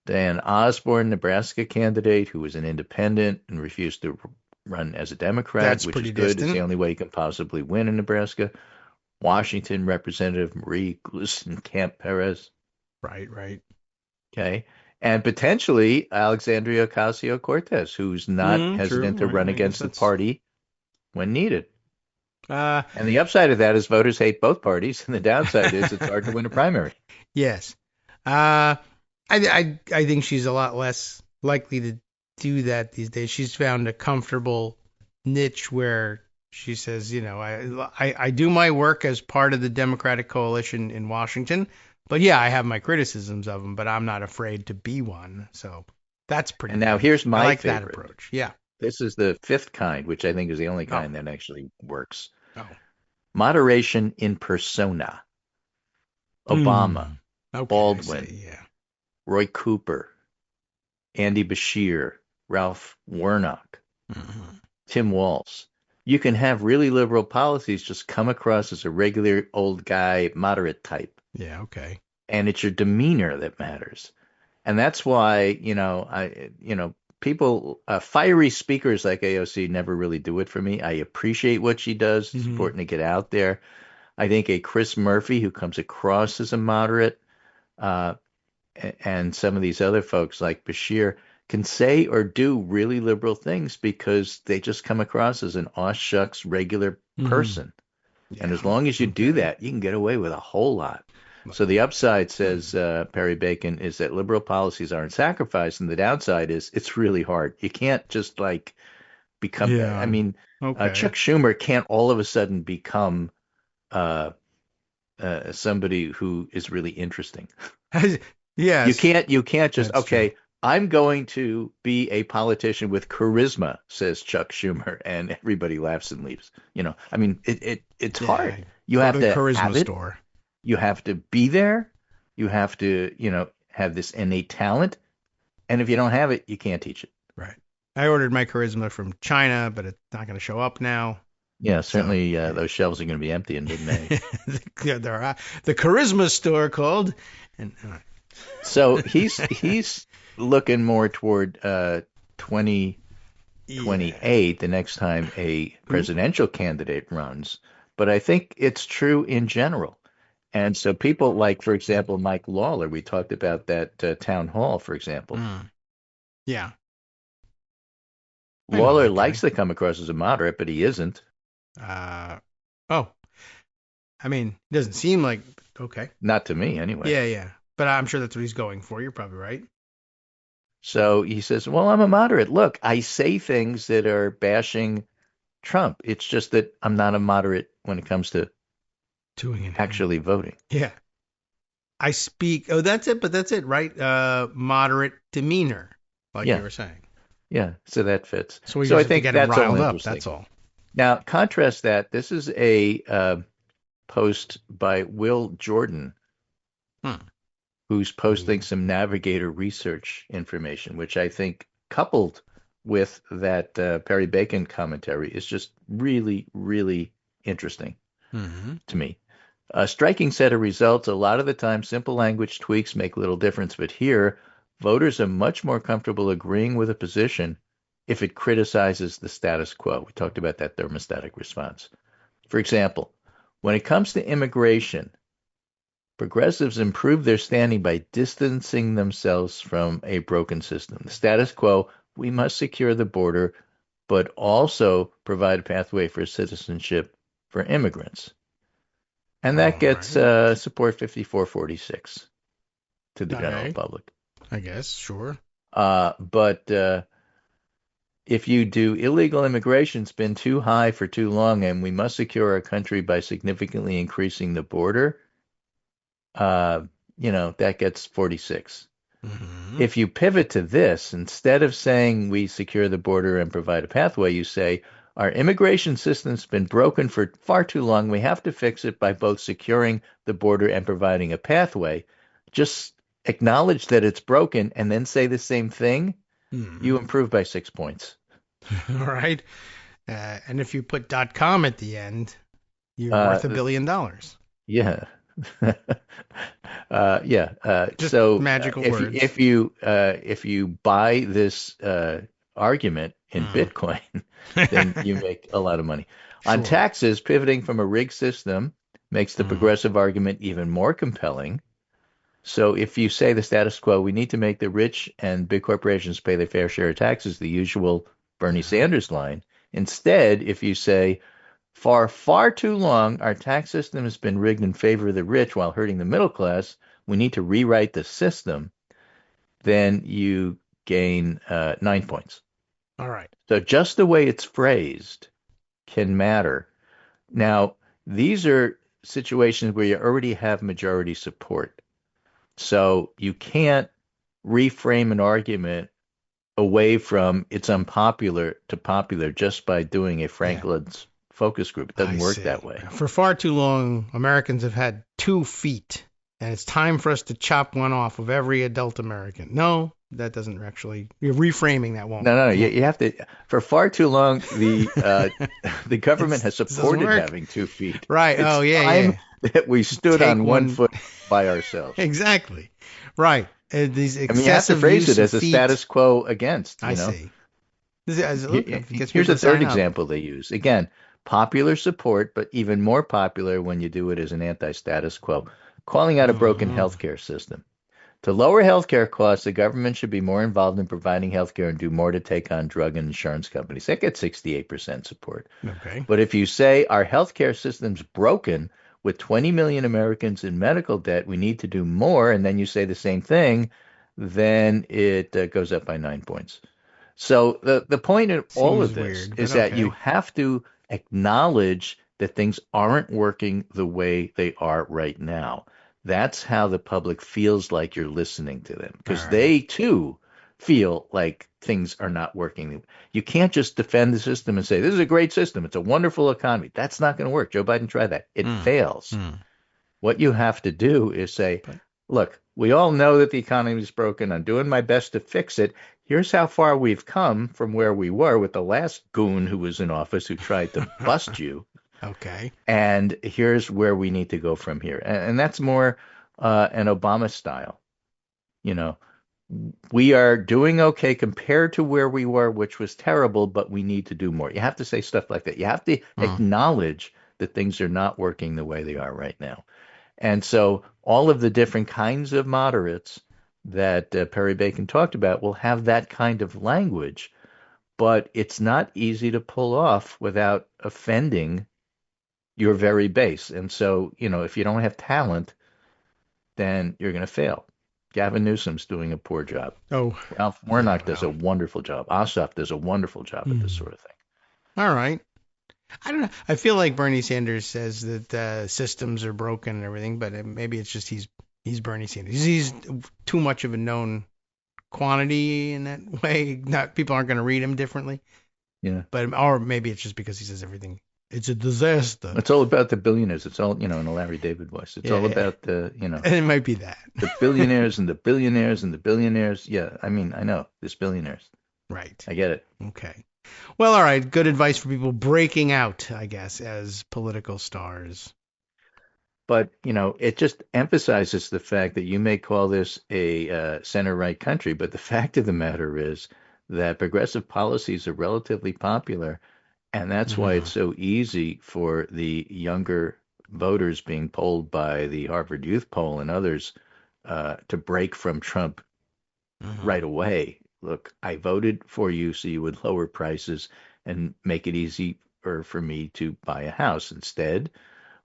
Dan Osborne, Nebraska candidate who was an independent and refused to run as a Democrat, which is good. Distant. It's the only way you can possibly win in Nebraska. Washington Representative Marie Gluesenkamp Perez. Right. Okay. And potentially Alexandria Ocasio-Cortez, who's not hesitant to run against the party when needed. And the upside of that is voters hate both parties, and the downside is it's hard to win a primary. Yes. I think she's a lot less likely to do that these days. She's found a comfortable niche where she says, I do my work as part of the Democratic coalition in Washington, but yeah, I have my criticisms of them, but I'm not afraid to be one. So that's pretty. And now here's my favorite. That approach. Yeah. This is the fifth kind, which I think is the only kind that actually works. Oh. Moderation in persona. Obama, Baldwin, Roy Cooper, Andy Beshear, Ralph Warnock, Tim Walz. You can have really liberal policies just come across as a regular old guy, moderate type. Yeah, okay. And it's your demeanor that matters. And that's why, people, fiery speakers like AOC never really do it for me. I appreciate what she does. It's important to get out there. I think a Chris Murphy who comes across as a moderate, and some of these other folks like Beshear can say or do really liberal things because they just come across as an aw shucks regular person. Yeah. And as long as you do that, you can get away with a whole lot. So the upside, says Perry Bacon, is that liberal policies aren't sacrificed, and the downside is it's really hard. You can't just become. Yeah. I mean, Chuck Schumer can't all of a sudden become somebody who is really interesting. Yes. You can't just That's true. I'm going to be a politician with charisma, says Chuck Schumer, and everybody laughs and leaves. I mean, it's hard. You have to charisma have it. Store. You have to be there. You have to, have this innate talent. And if you don't have it, you can't teach it. Right. I ordered my charisma from China, but it's not going to show up now. Yeah, certainly those shelves are going to be empty in mid-May. The charisma store called. So he's looking more toward 2028, the next time a presidential candidate runs. But I think it's true in general. And so people like, for example, Mike Lawler, we talked about that town hall, for example. Yeah. Lawler likes to come across as a moderate, but he isn't. I mean, it doesn't seem like, okay. Not to me, anyway. Yeah. But I'm sure that's what he's going for. You're probably right. So he says, well, I'm a moderate. Look, I say things that are bashing Trump. It's just that I'm not a moderate when it comes to actually voting. Yeah. I speak. Oh, that's it. But that's it, right? Moderate demeanor, like you were saying. Yeah. So that fits. So we so I just think have to get that's him riled all up. interesting. That's all. Now, contrast that. This is a post by Will Jordan, who's posting some Navigator research information, which I think, coupled with that Perry Bacon commentary, is just really, really interesting to me. A striking set of results. A lot of the time, simple language tweaks make little difference, but here, voters are much more comfortable agreeing with a position if it criticizes the status quo. We talked about that thermostatic response. For example, when it comes to immigration, progressives improve their standing by distancing themselves from a broken system. The status quo, we must secure the border, but also provide a pathway for citizenship for immigrants. And that gets support 54-46 to the general public. I guess, sure. But if you do illegal immigration's been too high for too long, and we must secure our country by significantly increasing the border, that gets 46. If you pivot to this, instead of saying we secure the border and provide a pathway, you say our immigration system's been broken for far too long. We have to fix it by both securing the border and providing a pathway. Just acknowledge that it's broken and then say the same thing. You improve by 6 points. All right. And if you put .com at the end, you're worth $1 billion. Yeah. Just so magical words. If you buy this argument in Bitcoin, then you make a lot of money. Sure. On taxes, pivoting from a rigged system makes the progressive argument even more compelling. So if you say the status quo, we need to make the rich and big corporations pay their fair share of taxes, the usual Bernie Sanders line. Instead, if you say, for far too long, our tax system has been rigged in favor of the rich while hurting the middle class, we need to rewrite the system, then you gain 9 points. All right. So just the way it's phrased can matter. Now, these are situations where you already have majority support. So you can't reframe an argument away from it's unpopular to popular just by doing a Franklin's focus group. It doesn't work that way. For far too long, Americans have had 2 feet, and it's time for us to chop one off of every adult American. No, that doesn't actually. You're reframing that won't. No. You have to. For far too long, the government has supported having 2 feet. Right. It's time that we stood on one foot by ourselves. Exactly. Right. These excessive you have to phrase it as a feet. Status quo against. I see. Here's a third example they use. Again, popular support, but even more popular when you do it as an anti-status quo, calling out a broken healthcare system. To lower healthcare costs, the government should be more involved in providing healthcare and do more to take on drug and insurance companies. That gets 68% support. Okay. But if you say our healthcare system's broken with 20 million Americans in medical debt, we need to do more, and then you say the same thing, then it goes up by 9 points. So the point of all of this is that you have to acknowledge that things aren't working the way they are right now. That's how the public feels like you're listening to them, because they too feel like things are not working. You can't just defend the system and say, this is a great system. It's a wonderful economy. That's not going to work. Joe Biden tried that. It fails. What you have to do is say, look, we all know that the economy is broken. I'm doing my best to fix it. Here's how far we've come from where we were with the last goon who was in office who tried to bust you. Okay. And here's where we need to go from here. And that's more an Obama style. We are doing okay compared to where we were, which was terrible, but we need to do more. You have to say stuff like that. You have to acknowledge that things are not working the way they are right now. And so all of the different kinds of moderates that Perry Bacon talked about will have that kind of language, but it's not easy to pull off without offending your very base. And so, if you don't have talent, then you're going to fail. Gavin Newsom's doing a poor job. Ralph Warnock does a wonderful job. Ossoff does a wonderful job at this sort of thing. All right. I don't know. I feel like Bernie Sanders says that systems are broken and everything, but maybe it's just he's Bernie Sanders. He's too much of a known quantity in that way. People aren't going to read him differently. Yeah. Or maybe it's just because he says everything. It's a disaster. It's all about the billionaires. It's all, in a Larry David voice. It's all about It might be that. the billionaires and the billionaires and the billionaires. Yeah, I mean, I know there's billionaires. Right. I get it. Okay. Well, all right. Good advice for people breaking out, I guess, as political stars. But, it just emphasizes the fact that you may call this a center-right country, but the fact of the matter is that progressive policies are relatively popular, and that's why it's so easy for the younger voters being polled by the Harvard Youth Poll and others to break from Trump right away. Look, I voted for you so you would lower prices and make it easy for me to buy a house. Instead,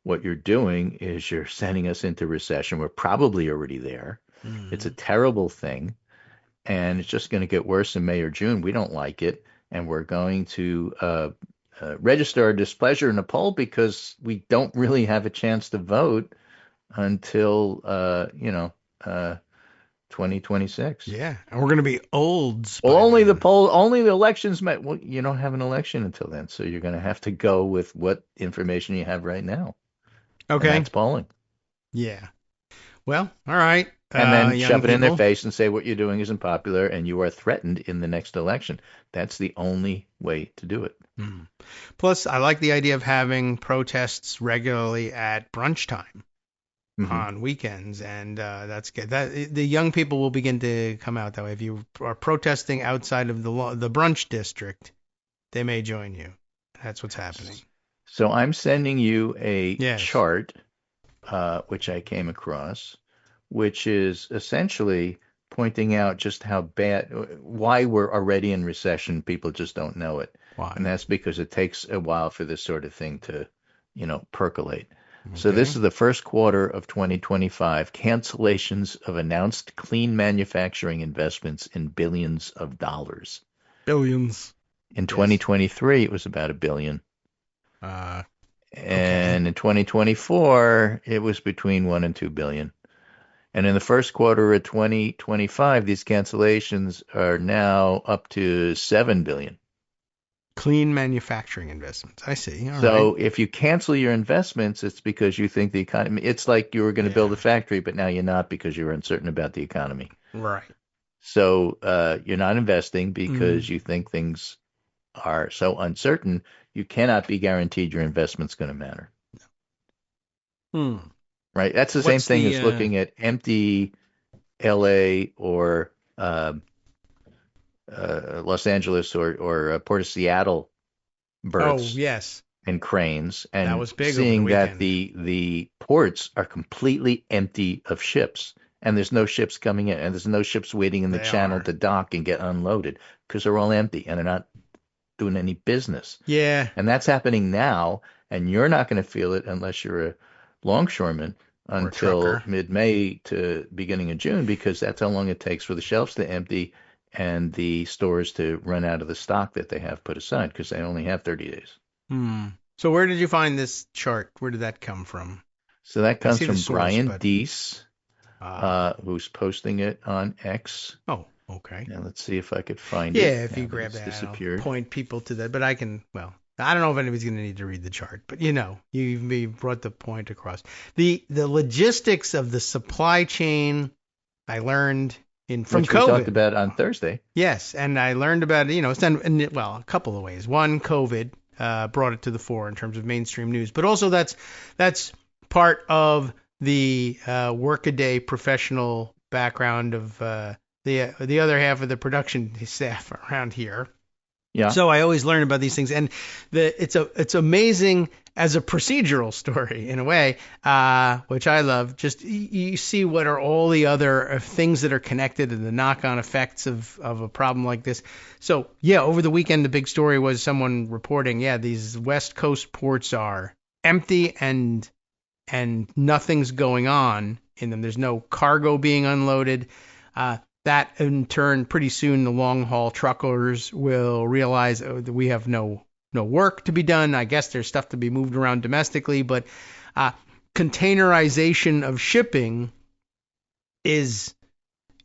what you're doing is you're sending us into recession. We're probably already there. It's a terrible thing, and it's just going to get worse in May or June. We don't like it, and we're going to register our displeasure in the poll because we don't really have a chance to vote until 2026. Yeah, and we're going to be old. Well, only the elections might. Well, you don't have an election until then, so you're going to have to go with what information you have right now. Okay, and that's polling. Yeah. Well, all right. And then shove it in their face and say what you're doing isn't popular and you are threatened in the next election. That's the only way to do it. Plus, I like the idea of having protests regularly at brunch time on weekends, and that's good. The young people will begin to come out that way. If you are protesting outside of the brunch district, they may join you. That's what's happening. So I'm sending you a chart, which I came across, which is essentially pointing out just why we're already in recession. People just don't know it. Why? And that's because it takes a while for this sort of thing to, percolate. Okay. So this is the first quarter of 2025, cancellations of announced clean manufacturing investments in billions of dollars. Billions. In 2023, it was about $1 billion. And in 2024, it was between $1 and $2 billion. And in the first quarter of 2025, these cancellations are now up to $7 billion. Clean manufacturing investments. I see. So if you cancel your investments, it's because you think the economy, it's like you were going to build a factory, but now you're not because you're uncertain about the economy. Right. So you're not investing because you think things are so uncertain, you cannot be guaranteed your investment's going to matter. Right? That's the same thing as looking at empty LA or Los Angeles or Port of Seattle berths and cranes, and that was big seeing that the ports are completely empty of ships, and there's no ships coming in, and there's no ships waiting in the channel to dock and get unloaded because they're all empty and they're not doing any business. Yeah. And that's happening now, and you're not going to feel it unless you're a longshoreman until mid-May to beginning of June, because that's how long it takes for the shelves to empty and the stores to run out of the stock that they have put aside, because they only have 30 days. So where did you find this chart? Where did that come from? So that comes from Brian Deese, who's posting it on X. Oh, okay. Now let's see if I could find it. Yeah, if you grab that, I'll point people to that. But I can, I don't know if anybody's going to need to read the chart, but you brought the point across. The logistics of the supply chain, I learned from Which COVID. We talked about on Thursday. Yes, and I learned about it, it's done in, a couple of ways. One, COVID brought it to the fore in terms of mainstream news, but also that's part of the workaday professional background of the other half of the production staff around here. Yeah. So I always learn about these things, and it's amazing as a procedural story in a way, which I love. Just you see what are all the other things that are connected and the knock-on effects of a problem like this. So over the weekend the big story was someone reporting, these West Coast ports are empty and nothing's going on in them. There's no cargo being unloaded. That in turn, pretty soon the long haul truckers will realize that we have no work to be done. I guess there's stuff to be moved around domestically, but containerization of shipping is,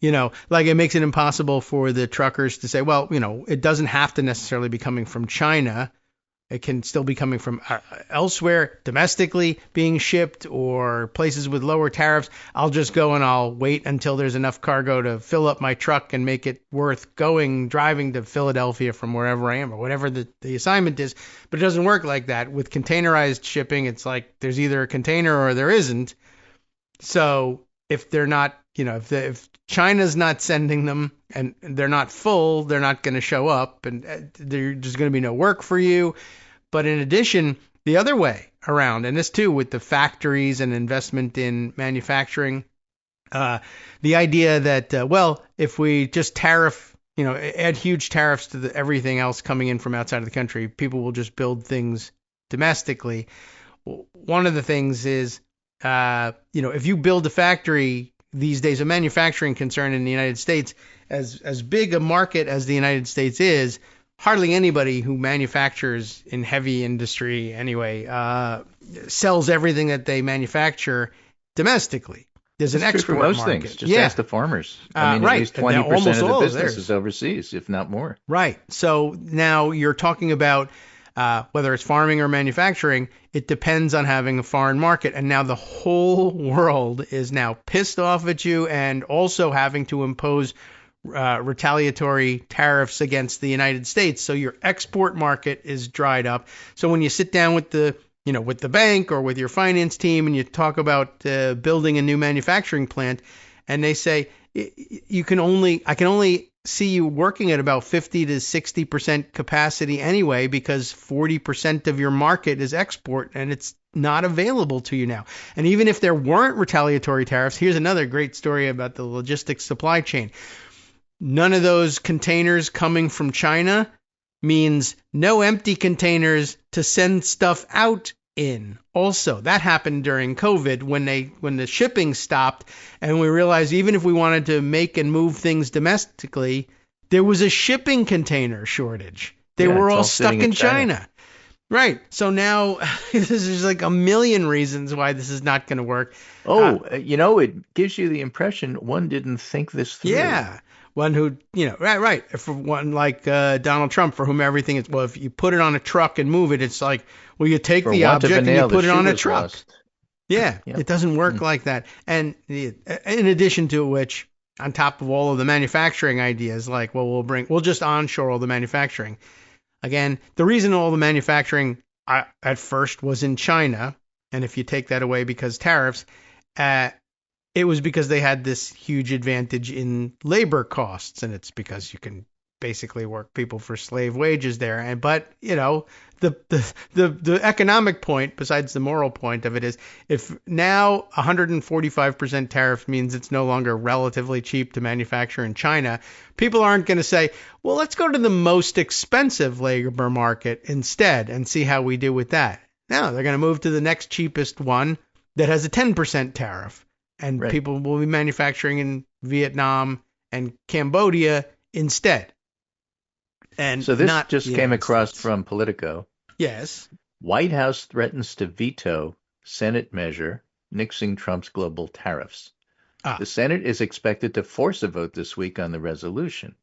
like it makes it impossible for the truckers to say, well, it doesn't have to necessarily be coming from China. It can still be coming from elsewhere, domestically being shipped, or places with lower tariffs. I'll just go and I'll wait until there's enough cargo to fill up my truck and make it worth driving to Philadelphia from wherever I am, or whatever the assignment is. But it doesn't work like that. With containerized shipping, it's like there's either a container or there isn't. So if they're not, if China's not sending them and they're not full, they're not going to show up, and there's just going to be no work for you. But in addition, the other way around, and this too with the factories and investment in manufacturing, the idea that, if we just tariff, add huge tariffs to everything else coming in from outside of the country, people will just build things domestically. One of the things is, if you build a factory these days, a manufacturing concern in the United States, as big a market as the United States is, hardly anybody who manufactures in heavy industry anyway sells everything that they manufacture domestically. There's an export for most market. Things. Just ask the farmers. I mean, right. At least 20% of the business is overseas, if not more. Right. So now you're talking about whether it's farming or manufacturing, it depends on having a foreign market. And now the whole world is now pissed off at you and also having to impose retaliatory tariffs against the United States. So your export market is dried up. So when you sit down with the bank or with your finance team and you talk about building a new manufacturing plant, and they say I can only see you working at about 50 to 60% capacity anyway, because 40% of your market is export and it's not available to you now. And even if there weren't retaliatory tariffs, here's another great story about the logistics supply chain. None of those containers coming from China means no empty containers to send stuff out in. Also, that happened during COVID when the shipping stopped, and we realized even if we wanted to make and move things domestically, there was a shipping container shortage. They were all stuck in China. Right. So now there's like a million reasons why this is not going to work. It gives you the impression one didn't think this through. Yeah. One who, right. For one like Donald Trump, for whom everything is, well, if you put it on a truck and move it, it's like, well, you take the object and you put it on a truck. Yeah, it doesn't work like that. And in addition to which, on top of all of the manufacturing ideas, like, well, we'll just onshore all the manufacturing. Again, the reason all the manufacturing at first was in China, and if you take that away because tariffs, it was because they had this huge advantage in labor costs, and it's because you can basically work people for slave wages there. But the economic point, besides the moral point of it, is if now 145% tariff means it's no longer relatively cheap to manufacture in China, people aren't going to say, well, let's go to the most expensive labor market instead and see how we do with that. No, they're going to move to the next cheapest one that has a 10% tariff. And people will be manufacturing in Vietnam and Cambodia instead. And so this just came across from Politico. Yes. White House threatens to veto Senate measure nixing Trump's global tariffs. The Senate is expected to force a vote this week on the resolution.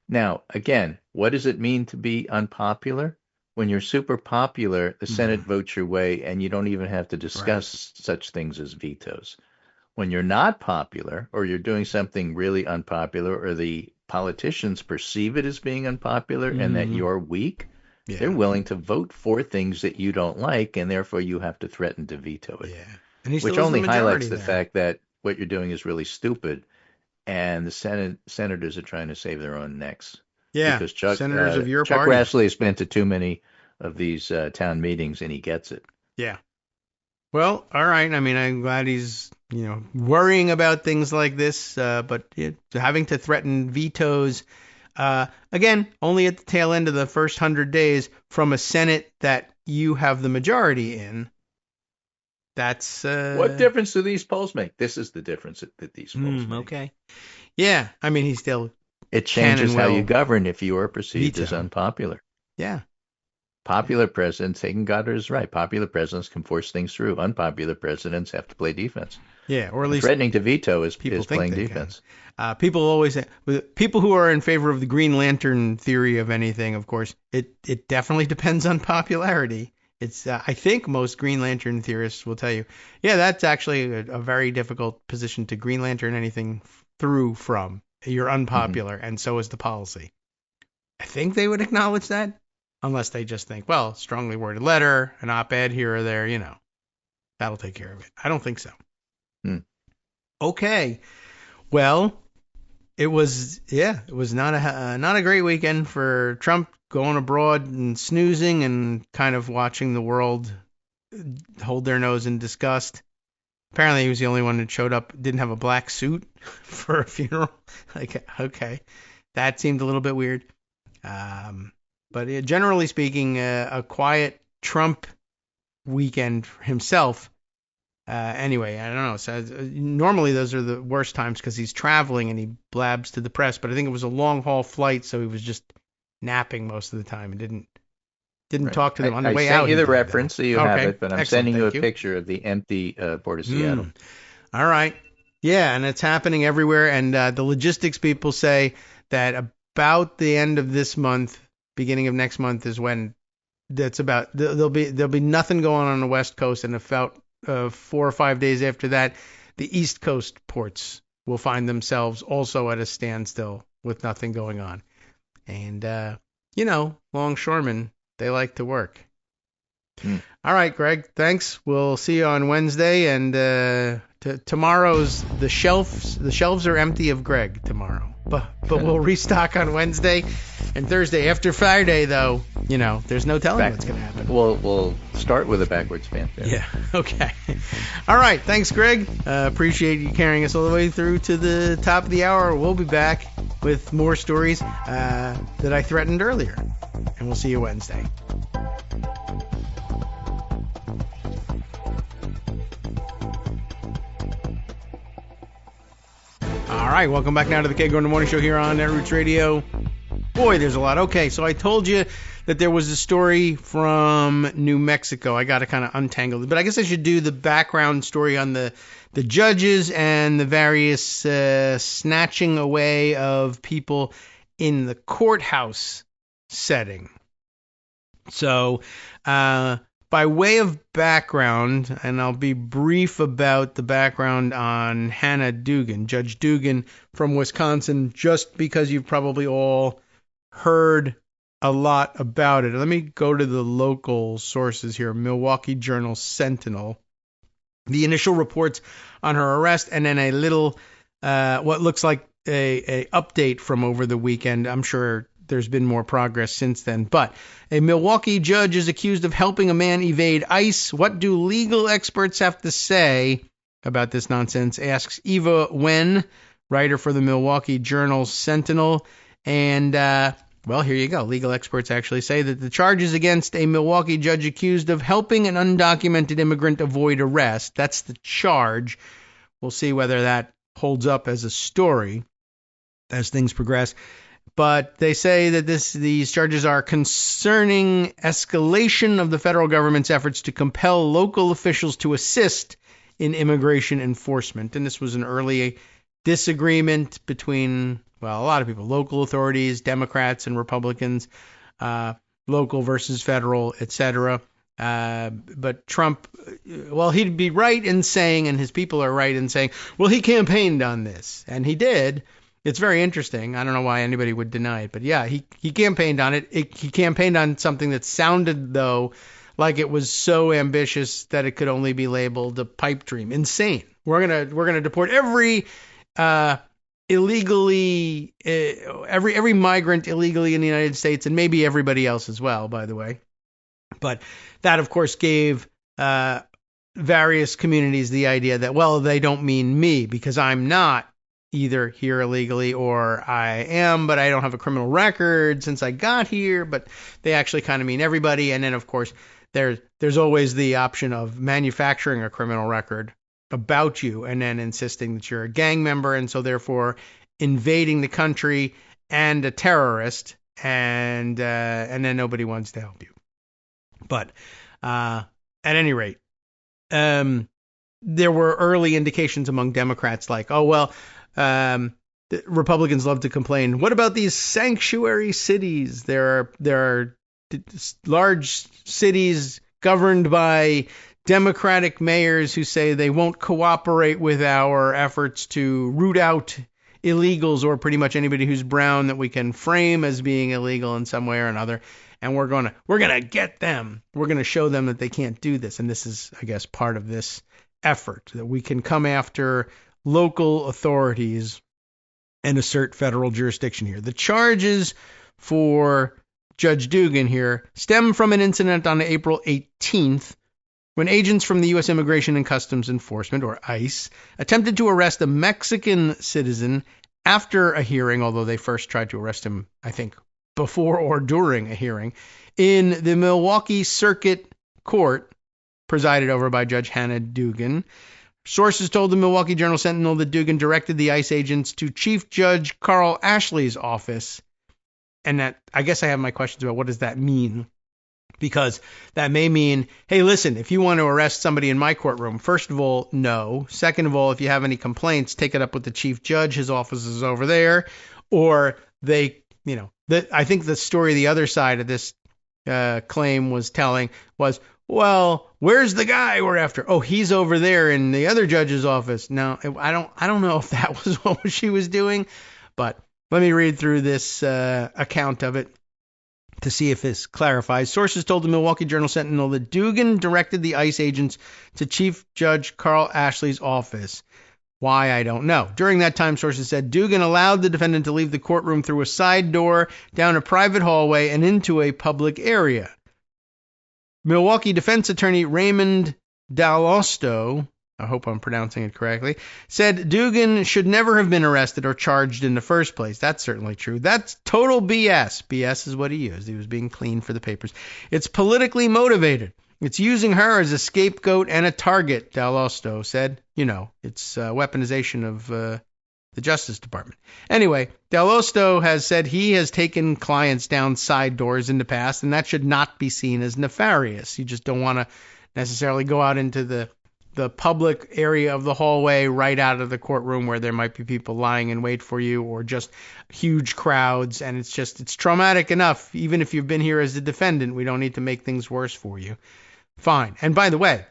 Now, again, what does it mean to be unpopular? When you're super popular, the Senate votes your way, and you don't even have to discuss such things as vetoes. When you're not popular, or you're doing something really unpopular, or the politicians perceive it as being unpopular and that you're weak, they're willing to vote for things that you don't like, and therefore you have to threaten to veto it. Yeah. And which only highlights the fact that what you're doing is really stupid, and the senators are trying to save their own necks. Yeah, because Chuck party. Grassley has been to too many of these town meetings, and he gets it. Yeah. Well, all right. I mean, I'm glad he's, worrying about things like this, but having to threaten vetoes, again, only at the tail end of the first 100 days from a Senate that you have the majority in. That's what difference do these polls make? This is the difference that these polls make. Okay. Yeah. I mean, he's still. It changes how you govern if you are perceived as unpopular. Yeah. Popular presidents, Hagen Goddard is right. Popular presidents can force things through. Unpopular presidents have to play defense. Yeah, or at least threatening to veto is people playing defense. People always, people who are in favor of the Green Lantern theory of anything, of course, it definitely depends on popularity. It's I think most Green Lantern theorists will tell you, yeah, that's actually a very difficult position to Green Lantern anything through from. You're unpopular, and so is the policy. I think they would acknowledge that, unless they just think, well, strongly worded letter, an op-ed here or there, that'll take care of it. I don't think so. Okay. Well, it was not a great weekend for Trump, going abroad and snoozing and kind of watching the world hold their nose in disgust. Apparently he was the only one that showed up, didn't have a black suit for a funeral. Like, okay, that seemed a little bit weird. But generally speaking, a quiet Trump weekend for himself. Anyway, I don't know. So normally those are the worst times because he's traveling and he blabs to the press. But I think it was a long haul flight, so he was just napping most of the time and didn't talk to them on the way out. I sent you the reference, so you have it. But I'm sending you a picture of the empty Port of Seattle. All right. Yeah, and it's happening everywhere. And the logistics people say that about the end of this month, beginning of next month, is when that's about. There'll be nothing going on the West Coast, and about 4 or 5 days after that, the East Coast ports will find themselves also at a standstill with nothing going on. And, longshoremen, they like to work. All right, Greg, thanks. We'll see you on Wednesday. And tomorrow's the shelves are empty of Greg tomorrow. But we'll restock on Wednesday and Thursday. After Friday, though, there's no telling what's going to happen. We'll start with a backwards fanfare. Yeah, okay. All right, thanks, Greg. Appreciate you carrying us all the way through to the top of the hour. We'll be back with more stories that I threatened earlier. And we'll see you Wednesday. All right, welcome back now to the Kagro in the Morning Show here on Netroots Radio. Boy, there's a lot. Okay, so I told you that there was a story from New Mexico. I got to kind of untangle it, but I guess I should do the background story on the judges and the various snatching away of people in the courthouse setting. So, by way of background, and I'll be brief about the background on Hannah Dugan, Judge Dugan from Wisconsin, just because you've probably all heard a lot about it. Let me go to the local sources here. Milwaukee Journal Sentinel. The initial reports on her arrest, and then a little, what looks like a update from over the weekend. I'm sure there's been more progress since then. But a Milwaukee judge is accused of helping a man evade ICE. What do legal experts have to say about this nonsense? Asks Eva Wen, writer for the Milwaukee Journal Sentinel. And, well, here you go. Legal experts actually say that the charges against a Milwaukee judge accused of helping an undocumented immigrant avoid arrest, that's the charge. We'll see whether that holds up as a story as things progress. But they say that these charges are concerning escalation of the federal government's efforts to compel local officials to assist in immigration enforcement. And this was an early disagreement between, well, a lot of people, local authorities, Democrats and Republicans, local versus federal, etc. But Trump, well, he'd be right in saying, and his people are right in saying, well, he campaigned on this, and he did. It's very interesting. I don't know why anybody would deny it, but yeah, he campaigned on it. He campaigned on something that sounded, though, like it was so ambitious that it could only be labeled a pipe dream. Insane. We're gonna deport every illegally every migrant illegally in the United States, and maybe everybody else as well, by the way. But that, of course, gave various communities the idea that, well, they don't mean me because I'm not either here illegally or I am, but I don't have a criminal record since I got here. But they actually kind of mean everybody. And then, of course, there's always the option of manufacturing a criminal record about you and then insisting that you're a gang member and so therefore invading the country and a terrorist, and then nobody wants to help you. But at any rate, there were early indications among Democrats like, oh, well, the Republicans love to complain. What about these sanctuary cities? There are large cities governed by Democratic mayors who say they won't cooperate with our efforts to root out illegals or pretty much anybody who's brown that we can frame as being illegal in some way or another. And we're gonna get them. We're gonna show them that they can't do this. And this is, I guess, part of this effort that we can come after local authorities and assert federal jurisdiction here. The charges for Judge Dugan here stem from an incident on April 18th when agents from the U.S. Immigration and Customs Enforcement, or ICE, attempted to arrest a Mexican citizen after a hearing, although they first tried to arrest him, I think, before or during a hearing, in the Milwaukee Circuit Court, presided over by Judge Hannah Dugan. Sources told the Milwaukee Journal-Sentinel that Dugan directed the ICE agents to Chief Judge Carl Ashley's office. And that, I guess I have my questions about what does that mean? Because that may mean, hey, listen, if you want to arrest somebody in my courtroom, first of all, no. Second of all, if you have any complaints, take it up with the chief judge. His office is over there. Or they, I think the story the other side of this claim was telling was, well, where's the guy we're after? Oh, he's over there in the other judge's office. No, I don't know if that was what she was doing, but let me read through this account of it to see if this clarifies. Sources told the Milwaukee Journal-Sentinel that Dugan directed the ICE agents to Chief Judge Carl Ashley's office. Why, I don't know. During that time, sources said, Dugan allowed the defendant to leave the courtroom through a side door, down a private hallway, and into a public area. Milwaukee defense attorney Raymond Dalosto, I hope I'm pronouncing it correctly, said Dugan should never have been arrested or charged in the first place. That's certainly true. That's total BS. BS is what he used. He was being clean for the papers. It's politically motivated. It's using her as a scapegoat and a target, Dalosto said. It's weaponization of the Justice Department. Anyway, Dalosto has said he has taken clients down side doors in the past, and that should not be seen as nefarious. You just don't want to necessarily go out into the public area of the hallway right out of the courtroom where there might be people lying in wait for you or just huge crowds. And it's traumatic enough. Even if you've been here as a defendant, we don't need to make things worse for you. Fine. And by the way,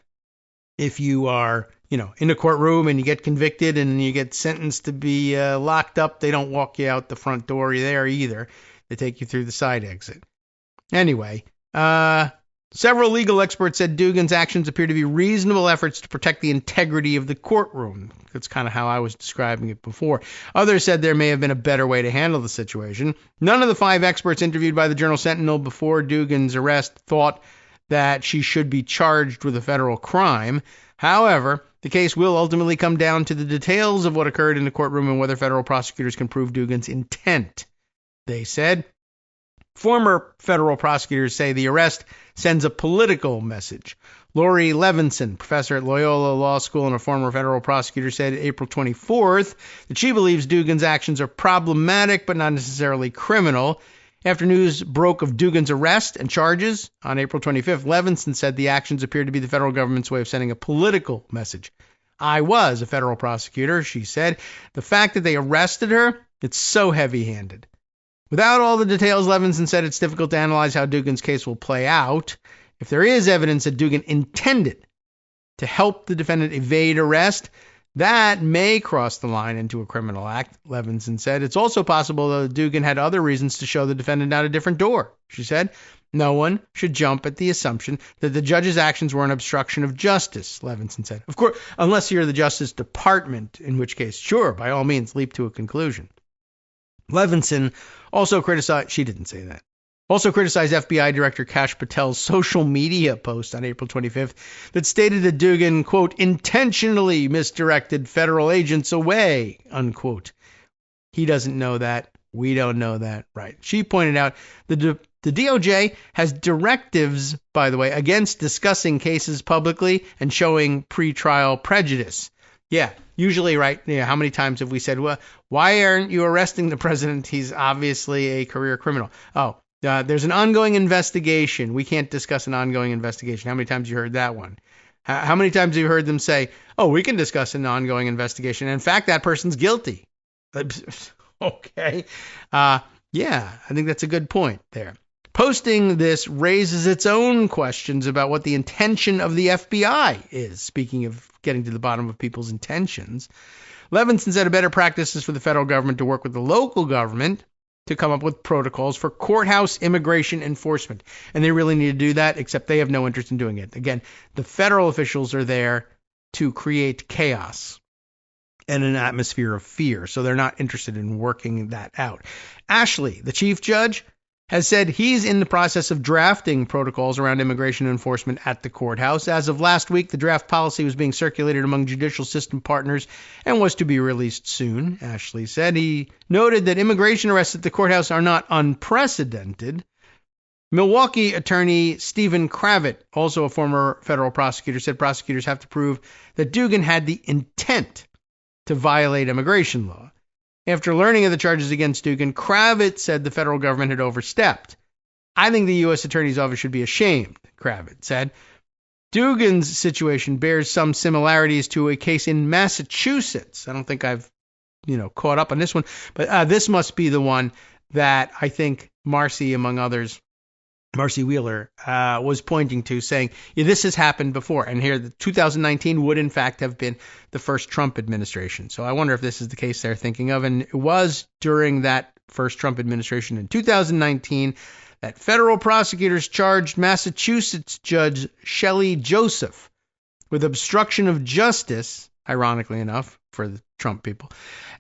if you are, in a courtroom and you get convicted and you get sentenced to be locked up, they don't walk you out the front door there either. They take you through the side exit. Anyway, several legal experts said Dugan's actions appear to be reasonable efforts to protect the integrity of the courtroom. That's kind of how I was describing it before. Others said there may have been a better way to handle the situation. None of the 5 experts interviewed by the Journal-Sentinel before Dugan's arrest thought that she should be charged with a federal crime. However, the case will ultimately come down to the details of what occurred in the courtroom and whether federal prosecutors can prove Dugan's intent. They said, former federal prosecutors say the arrest sends a political message. Lori Levinson, professor at Loyola Law School and a former federal prosecutor, said April 24th that she believes Dugan's actions are problematic but not necessarily criminal. After news broke of Dugan's arrest and charges on April 25th, Levinson said the actions appeared to be the federal government's way of sending a political message. I was a federal prosecutor, she said. The fact that they arrested her, it's so heavy-handed. Without all the details, Levinson said it's difficult to analyze how Dugan's case will play out. If there is evidence that Dugan intended to help the defendant evade arrest, that may cross the line into a criminal act, Levinson said. It's also possible that Dugan had other reasons to show the defendant out a different door, she said. No one should jump at the assumption that the judge's actions were an obstruction of justice, Levinson said. Of course, unless you're the Justice Department, in which case, sure, by all means, leap to a conclusion. Levinson also criticized, she didn't say that, also criticized FBI Director Kash Patel's social media post on April 25th that stated that Dugan, quote, intentionally misdirected federal agents away, unquote. He doesn't know that. We don't know that. Right. She pointed out the DOJ has directives, by the way, against discussing cases publicly and showing pretrial prejudice. Yeah, usually, right. Yeah, how many times have we said, well, why aren't you arresting the president? He's obviously a career criminal. Oh, There's an ongoing investigation. We can't discuss an ongoing investigation. How many times have you heard that one? How many times have you heard them say, oh, we can discuss an ongoing investigation. And in fact, that person's guilty. Okay. Yeah, I think that's a good point there. Posting this raises its own questions about what the intention of the FBI is. Speaking of getting to the bottom of people's intentions, Levinson said a better practice is for the federal government to work with the local government to come up with protocols for courthouse immigration enforcement. And they really need to do that, except they have no interest in doing it. Again, the federal officials are there to create chaos and an atmosphere of fear, so they're not interested in working that out. Ashley, the chief judge, has said he's in the process of drafting protocols around immigration enforcement at the courthouse. As of last week, the draft policy was being circulated among judicial system partners and was to be released soon, Ashley said. He noted that immigration arrests at the courthouse are not unprecedented. Milwaukee attorney Stephen Kravitz, also a former federal prosecutor, said prosecutors have to prove that Duggan had the intent to violate immigration law. After learning of the charges against Duggan, Kravitz said the federal government had overstepped. I think the U.S. Attorney's Office should be ashamed, Kravitz said. Duggan's situation bears some similarities to a case in Massachusetts. I don't think I've, caught up on this one, but this must be the one that I think Marcy, among others, Marcy Wheeler, was pointing to, saying, yeah, this has happened before. And here, the 2019 would, in fact, have been the first Trump administration. So I wonder if this is the case they're thinking of. And it was during that first Trump administration in 2019 that federal prosecutors charged Massachusetts Judge Shelley Joseph with obstruction of justice, ironically enough, for the Trump people,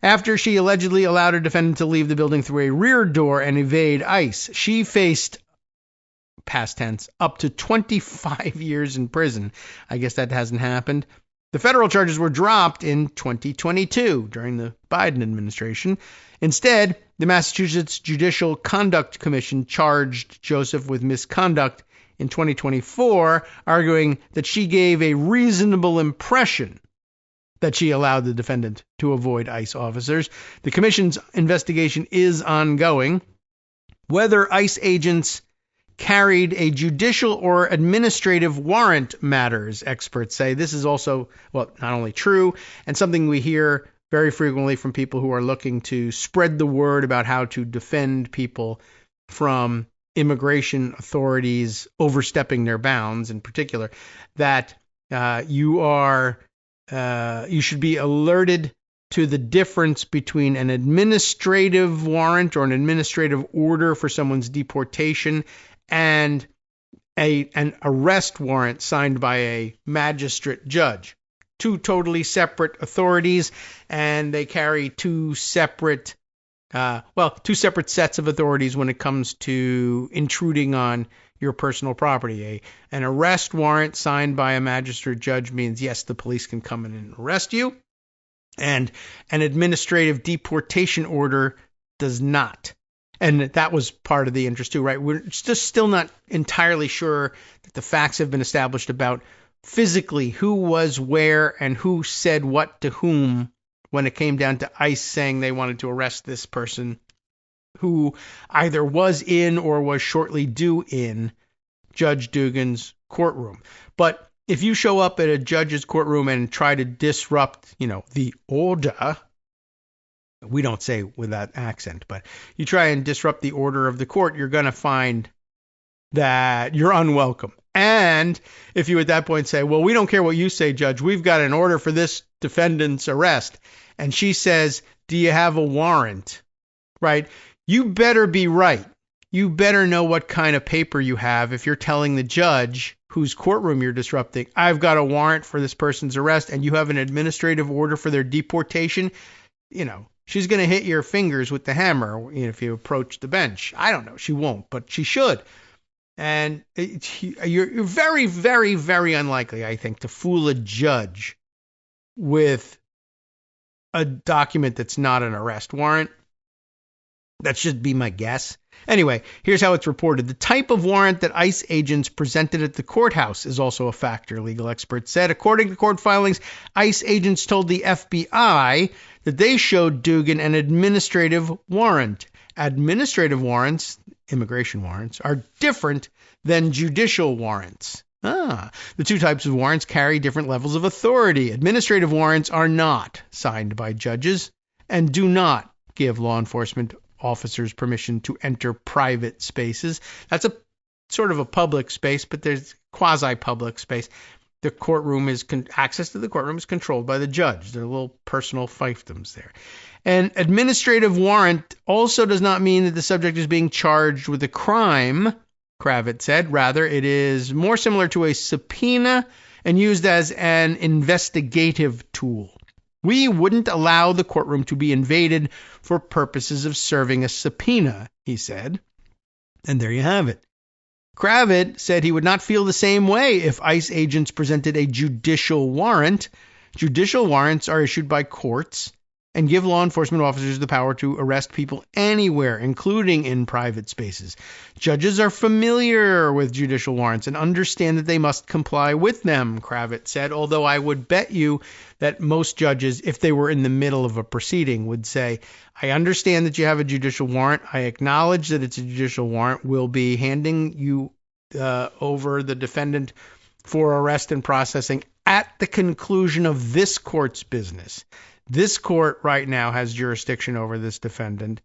after she allegedly allowed a defendant to leave the building through a rear door and evade ICE. She faced, past tense, up to 25 years in prison. I guess that hasn't happened. The federal charges were dropped in 2022 during the Biden administration. Instead, the Massachusetts Judicial Conduct Commission charged Joseph with misconduct in 2024, arguing that she gave a reasonable impression that she allowed the defendant to avoid ICE officers. The commission's investigation is ongoing. Whether ICE agents carried a judicial or administrative warrant matters, experts say. This is also, not only true, and something we hear very frequently from people who are looking to spread the word about how to defend people from immigration authorities overstepping their bounds, in particular, that you should be alerted to the difference between an administrative warrant or an administrative order for someone's deportation and an arrest warrant signed by a magistrate judge. Two totally separate authorities, and they carry two separate sets of authorities when it comes to intruding on your personal property. An arrest warrant signed by a magistrate judge means, yes, the police can come in and arrest you, and an administrative deportation order does not. And that was part of the interest too, right? We're just still not entirely sure that the facts have been established about physically who was where and who said what to whom when it came down to ICE saying they wanted to arrest this person who either was in or was shortly due in Judge Duggan's courtroom. But if you show up at a judge's courtroom and try to disrupt, the order, we don't say with that accent, but you try and disrupt the order of the court, you're going to find that you're unwelcome. And if you at that point say, well, we don't care what you say, Judge, we've got an order for this defendant's arrest, and she says, do you have a warrant? Right? You better be right. You better know what kind of paper you have if you're telling the judge whose courtroom you're disrupting, I've got a warrant for this person's arrest, and you have an administrative order for their deportation. She's going to hit your fingers with the hammer if you approach the bench. I don't know. She won't, but she should. And you're very, very, very unlikely, I think, to fool a judge with a document that's not an arrest warrant. That should be my guess. Anyway, here's how it's reported. The type of warrant that ICE agents presented at the courthouse is also a factor, legal experts said. According to court filings, ICE agents told the FBI that they showed Duggan an administrative warrant. Administrative warrants immigration warrants, are different than judicial warrants. The two types of warrants carry different levels of authority. Administrative warrants are not signed by judges and do not give law enforcement officers permission to enter private spaces. That's a sort of a public space, but there's quasi-public space. The courtroom access to the courtroom is controlled by the judge. There are little personal fiefdoms there. An administrative warrant also does not mean that the subject is being charged with a crime, Kravitz said. Rather, it is more similar to a subpoena and used as an investigative tool. We wouldn't allow the courtroom to be invaded for purposes of serving a subpoena, he said. And there you have it. Kravitz said he would not feel the same way if ICE agents presented a judicial warrant. Judicial warrants are issued by courts and give law enforcement officers the power to arrest people anywhere, including in private spaces. Judges are familiar with judicial warrants and understand that they must comply with them, Kravitz said, although I would bet you that most judges, if they were in the middle of a proceeding, would say, I understand that you have a judicial warrant. I acknowledge that it's a judicial warrant. We'll be handing you over the defendant for arrest and processing at the conclusion of this court's business. This court right now has jurisdiction over this defendant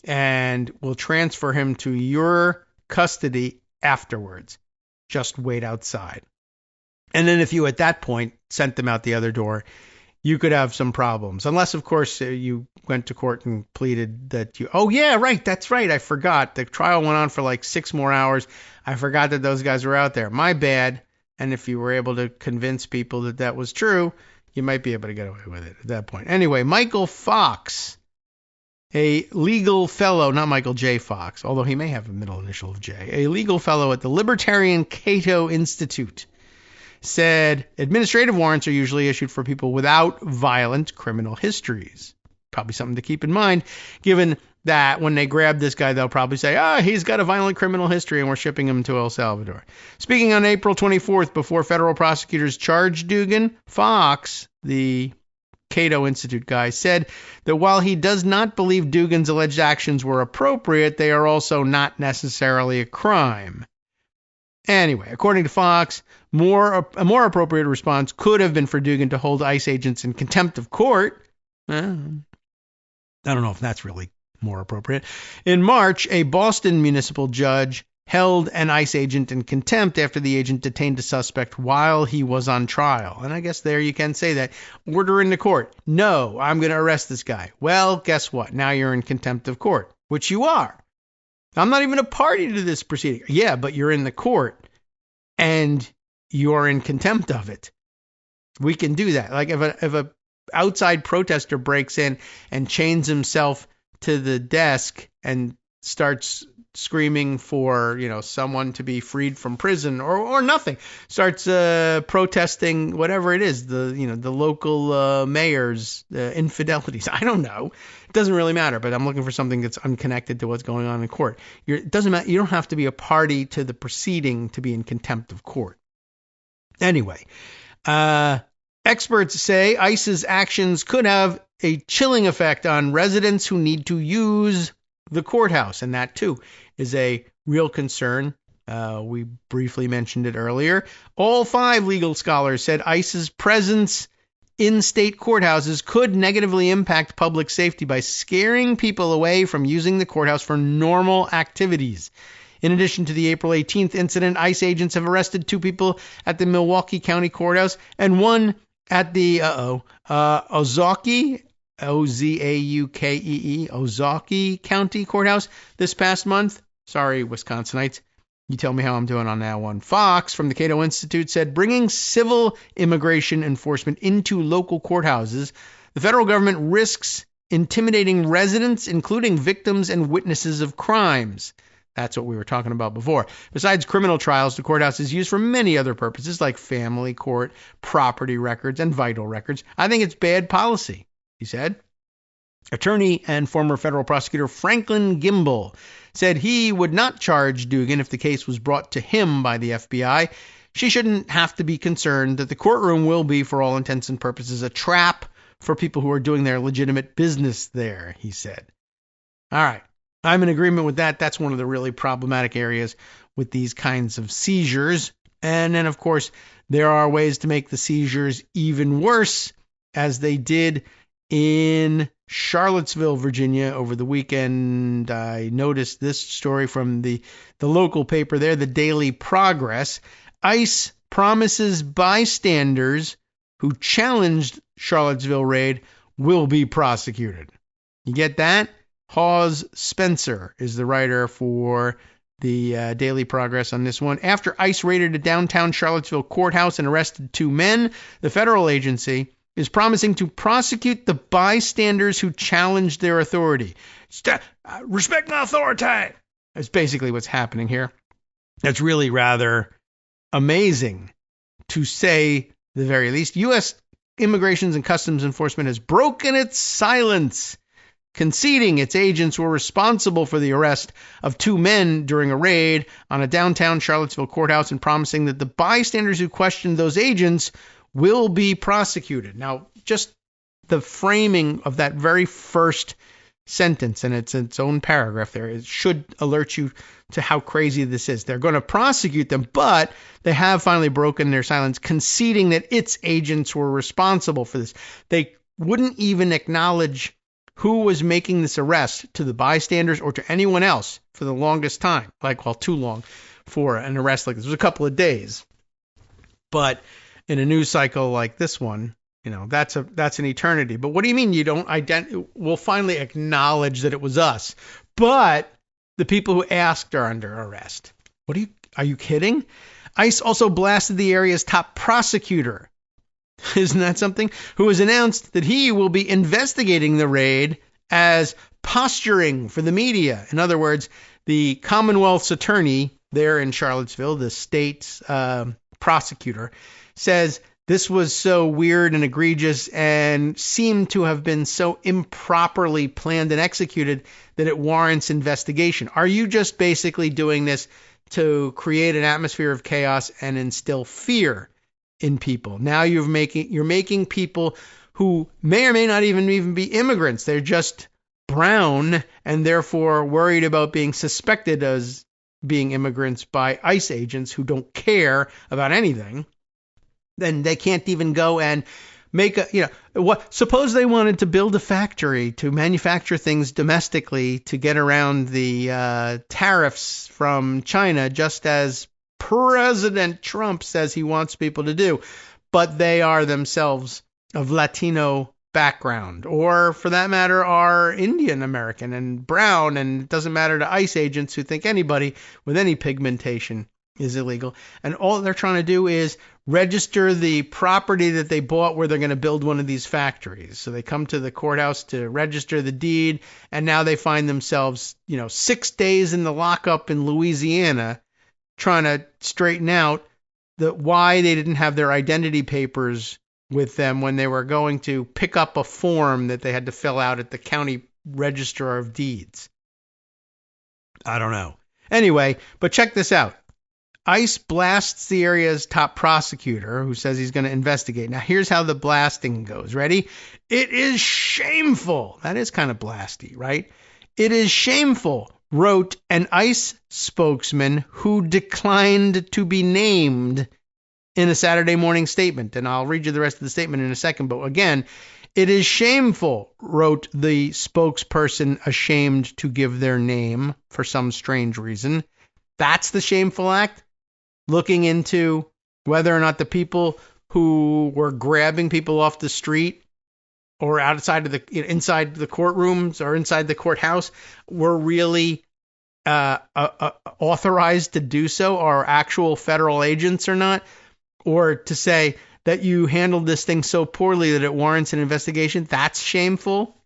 and will transfer him to your custody afterwards. Just wait outside. And then if you at that point sent them out the other door, you could have some problems. Unless, of course, you went to court and pleaded that oh, yeah, right, that's right, I forgot. The trial went on for like 6 more hours. I forgot that those guys were out there. My bad. And if you were able to convince people that that was true, you might be able to get away with it at that point. Anyway, Michael Fox, a legal fellow, not Michael J. Fox, although he may have a middle initial of J, a legal fellow at the Libertarian Cato Institute, said administrative warrants are usually issued for people without violent criminal histories. Probably something to keep in mind, given that when they grab this guy, they'll probably say, he's got a violent criminal history and we're shipping him to El Salvador. Speaking on April 24th before federal prosecutors charged Duggan, Fox, the Cato Institute guy, said that while he does not believe Duggan's alleged actions were appropriate, they are also not necessarily a crime. Anyway, according to Fox, a more appropriate response could have been for Duggan to hold ICE agents in contempt of court. I don't know if that's really more appropriate. In March, a Boston municipal judge held an ICE agent in contempt after the agent detained a suspect while he was on trial. And I guess there you can say that. Order in the court. No, I'm going to arrest this guy. Well, guess what? Now you're in contempt of court, which you are. I'm not even a party to this proceeding. Yeah, but you're in the court and you're in contempt of it. We can do that. Like if a outside protester breaks in and chains himself to the desk and starts screaming for, someone to be freed from prison or nothing, starts protesting whatever it is, the local mayor's infidelities. I don't know. It doesn't really matter, but I'm looking for something that's unconnected to what's going on in court. It doesn't matter. You don't have to be a party to the proceeding to be in contempt of court. Anyway, experts say ICE's actions could have a chilling effect on residents who need to use the courthouse, and that too is a real concern. We briefly mentioned it earlier. All 5 legal scholars said ICE's presence in state courthouses could negatively impact public safety by scaring people away from using the courthouse for normal activities. In addition to the April 18th incident, ICE agents have arrested 2 people at the Milwaukee County Courthouse and 1 at the Ozaukee, Ozaukee, Ozaukee County Courthouse this past month. Sorry, Wisconsinites. You tell me how I'm doing on that one. Fox from the Cato Institute said bringing civil immigration enforcement into local courthouses, the federal government risks intimidating residents, including victims and witnesses of crimes. That's what we were talking about before. Besides criminal trials, the courthouse is used for many other purposes like family court, property records, and vital records. I think it's bad policy, he said. Attorney and former federal prosecutor Franklin Gimbel said he would not charge Duggan if the case was brought to him by the FBI. She shouldn't have to be concerned that the courtroom will be, for all intents and purposes, a trap for people who are doing their legitimate business there, he said. All right. I'm in agreement with that. That's one of the really problematic areas with these kinds of seizures. And then, of course, there are ways to make the seizures even worse, as they did in Charlottesville, Virginia over the weekend. I noticed this story from the local paper there, the Daily Progress. ICE promises bystanders who challenged Charlottesville raid will be prosecuted. You get that? Hawes Spencer is the writer for the Daily Progress on this one. After ICE raided a downtown Charlottesville courthouse and arrested 2 men, the federal agency is promising to prosecute the bystanders who challenged their authority. Respect my authority. That's basically what's happening here. That's really rather amazing, to say the very least. U.S. Immigration and Customs Enforcement has broken its silence, conceding its agents were responsible for the arrest of 2 men during a raid on a downtown Charlottesville courthouse, and promising that the bystanders who questioned those agents will be prosecuted. Now, just the framing of that very first sentence, and it's its own paragraph there, it should alert you to how crazy this is. They're going to prosecute them, but they have finally broken their silence, conceding that its agents were responsible for this. They wouldn't even acknowledge who was making this arrest to the bystanders or to anyone else for the longest time. Too long for an arrest like this. It was a couple of days. But in a news cycle like this one, that's an eternity. But what do you mean you don't we'll finally acknowledge that it was us, but the people who asked are under arrest? Are you kidding? ICE also blasted the area's top prosecutor. Isn't that something? Who has announced that he will be investigating the raid as posturing for the media. In other words, the Commonwealth's attorney there in Charlottesville, the state's prosecutor, says this was so weird and egregious and seemed to have been so improperly planned and executed that it warrants investigation. Are you just basically doing this to create an atmosphere of chaos and instill fear in people? Now you're making people who may or may not even be immigrants. They're just brown and therefore worried about being suspected as being immigrants by ICE agents who don't care about anything. Then they can't even go and make suppose they wanted to build a factory to manufacture things domestically to get around the tariffs from China, just as President Trump says he wants people to do, but they are themselves of Latino background, or for that matter are Indian American and brown, and it doesn't matter to ICE agents who think anybody with any pigmentation is illegal. And all they're trying to do is register the property that they bought where they're going to build one of these factories. So they come to the courthouse to register the deed, and now they find themselves, 6 days in the lockup in Louisiana trying to straighten out why they didn't have their identity papers with them when they were going to pick up a form that they had to fill out at the county register of deeds. I don't know. Anyway, but check this out. ICE blasts the area's top prosecutor, who says he's going to investigate. Now, here's how the blasting goes. Ready? It is shameful. That is kind of blasty, right? It is shameful, wrote an ICE spokesman who declined to be named in a Saturday morning statement. And I'll read you the rest of the statement in a second. But again, it is shameful, wrote the spokesperson, ashamed to give their name for some strange reason. That's the shameful act? Looking into whether or not the people who were grabbing people off the street or outside of inside the courtrooms or inside the courthouse were really authorized to do so, or actual federal agents or not, or to say that you handled this thing so poorly that it warrants an investigation. That's shameful.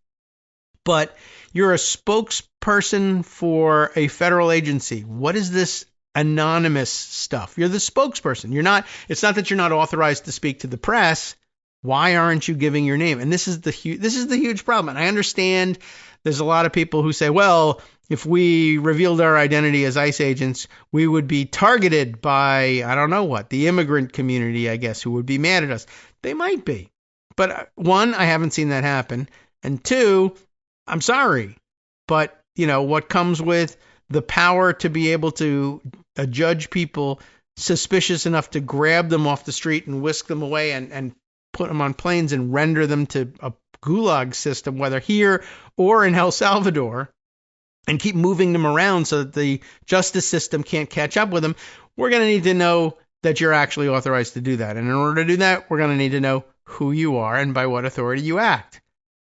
But you're a spokesperson for a federal agency. What is this anonymous stuff? You're the spokesperson. It's not that you're not authorized to speak to the press. Why aren't you giving your name? And this is the huge problem. And I understand there's a lot of people who say, well, if we revealed our identity as ICE agents, we would be targeted by, I don't know what, the immigrant community, I guess, who would be mad at us. They might be. But one, I haven't seen that happen. And two, I'm sorry, but what comes with the power to be able to judge people suspicious enough to grab them off the street and whisk them away and put them on planes and render them to a gulag system, whether here or in El Salvador, and keep moving them around so that the justice system can't catch up with them, we're going to need to know that you're actually authorized to do that. And in order to do that, we're going to need to know who you are and by what authority you act.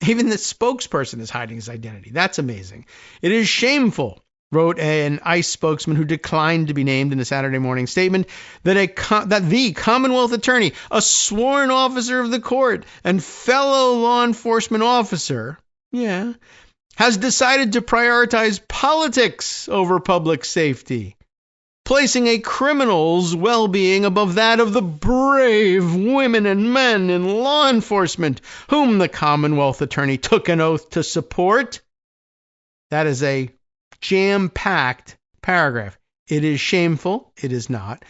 Even the spokesperson is hiding his identity. That's amazing. It is shameful, wrote an ICE spokesman who declined to be named in a Saturday morning statement, that the Commonwealth Attorney, a sworn officer of the court and fellow law enforcement officer, has decided to prioritize politics over public safety, placing a criminal's well-being above that of the brave women and men in law enforcement, whom the Commonwealth Attorney took an oath to support. That is a jam-packed paragraph. It is shameful. It is not.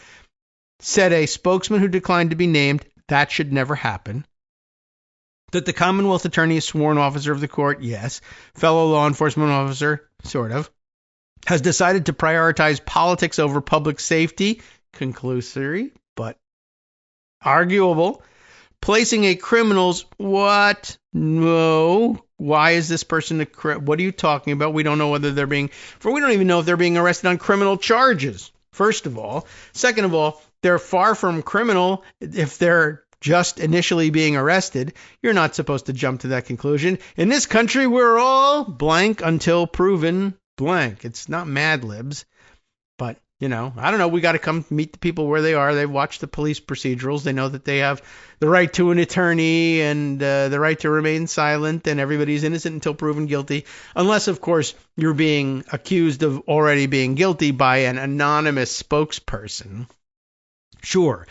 Said a spokesman who declined to be named, that should never happen. That the Commonwealth Attorney is sworn officer of the court, yes. Fellow law enforcement officer, sort of. Has decided to prioritize politics over public safety, conclusory, but arguable. Placing a criminal's, what? No. Why is this person what are you talking about? We don't know whether we don't even know if they're being arrested on criminal charges, first of all. Second of all, they're far from criminal if they're just initially being arrested. You're not supposed to jump to that conclusion. In this country, we're all blank until proven blank. It's not Mad Libs, but I don't know. We got to come meet the people where they are. They watch the police procedurals. They know that they have the right to an attorney and the right to remain silent, and everybody's innocent until proven guilty, unless, of course, you're being accused of already being guilty by an anonymous spokesperson. Sure.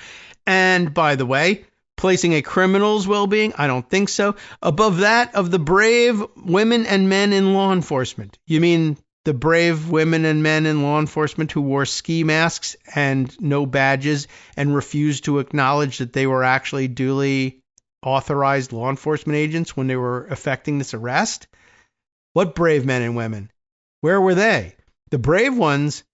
And by the way, placing a criminal's well-being, I don't think so, above that of the brave women and men in law enforcement. You mean the brave women and men in law enforcement who wore ski masks and no badges and refused to acknowledge that they were actually duly authorized law enforcement agents when they were effecting this arrest? What brave men and women? Where were they? The brave ones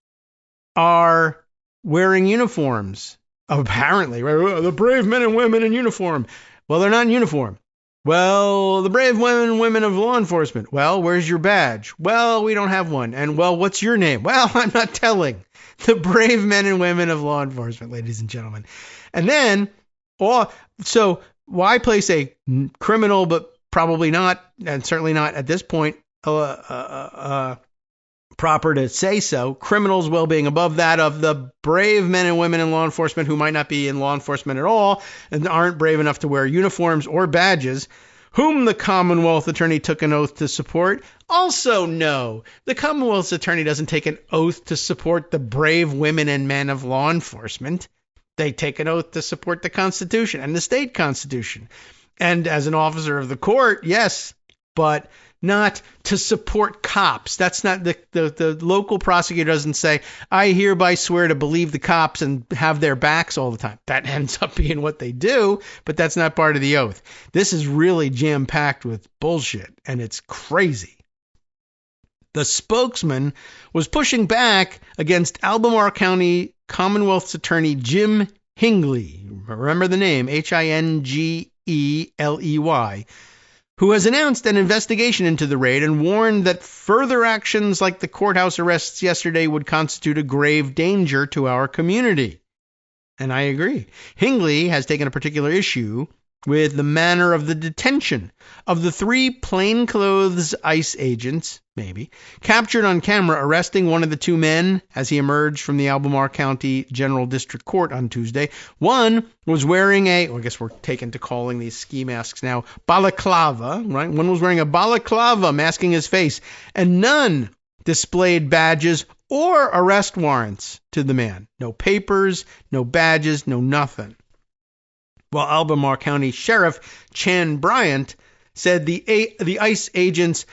are wearing uniforms, apparently. Right? The brave men and women in uniform. Well, they're not in uniform. Well, the brave women of law enforcement. Well, where's your badge? Well, we don't have one. And, well, what's your name? Well, I'm not telling. The brave men and women of law enforcement, ladies and gentlemen. And then, so why place a criminal, but probably not, and certainly not at this point, proper to say so, criminals' well-being above that of the brave men and women in law enforcement who might not be in law enforcement at all and aren't brave enough to wear uniforms or badges, whom the Commonwealth Attorney took an oath to support? Also no. The Commonwealth's Attorney doesn't take an oath to support the brave women and men of law enforcement. They take an oath to support the Constitution and the state Constitution. And as an officer of the court, yes, but not to support cops. That's not the local prosecutor doesn't say, I hereby swear to believe the cops and have their backs all the time. That ends up being what they do, but that's not part of the oath. This is really jam-packed with bullshit, and it's crazy. The spokesman was pushing back against Albemarle County Commonwealth's Attorney Jim Hingley. Remember the name, Hingley, who has announced an investigation into the raid and warned that further actions like the courthouse arrests yesterday would constitute a grave danger to our community. And I agree. Hingley has taken a particular issue with the manner of the detention of the 3 plainclothes ICE agents, maybe, captured on camera arresting one of the 2 men as he emerged from the Albemarle County General District Court on Tuesday. One was wearing I guess we're taken to calling these ski masks now, balaclava, right? One was wearing a balaclava masking his face, and none displayed badges or arrest warrants to the man. No papers, no badges, no nothing. While Albemarle County Sheriff Chan Bryant said the ICE agents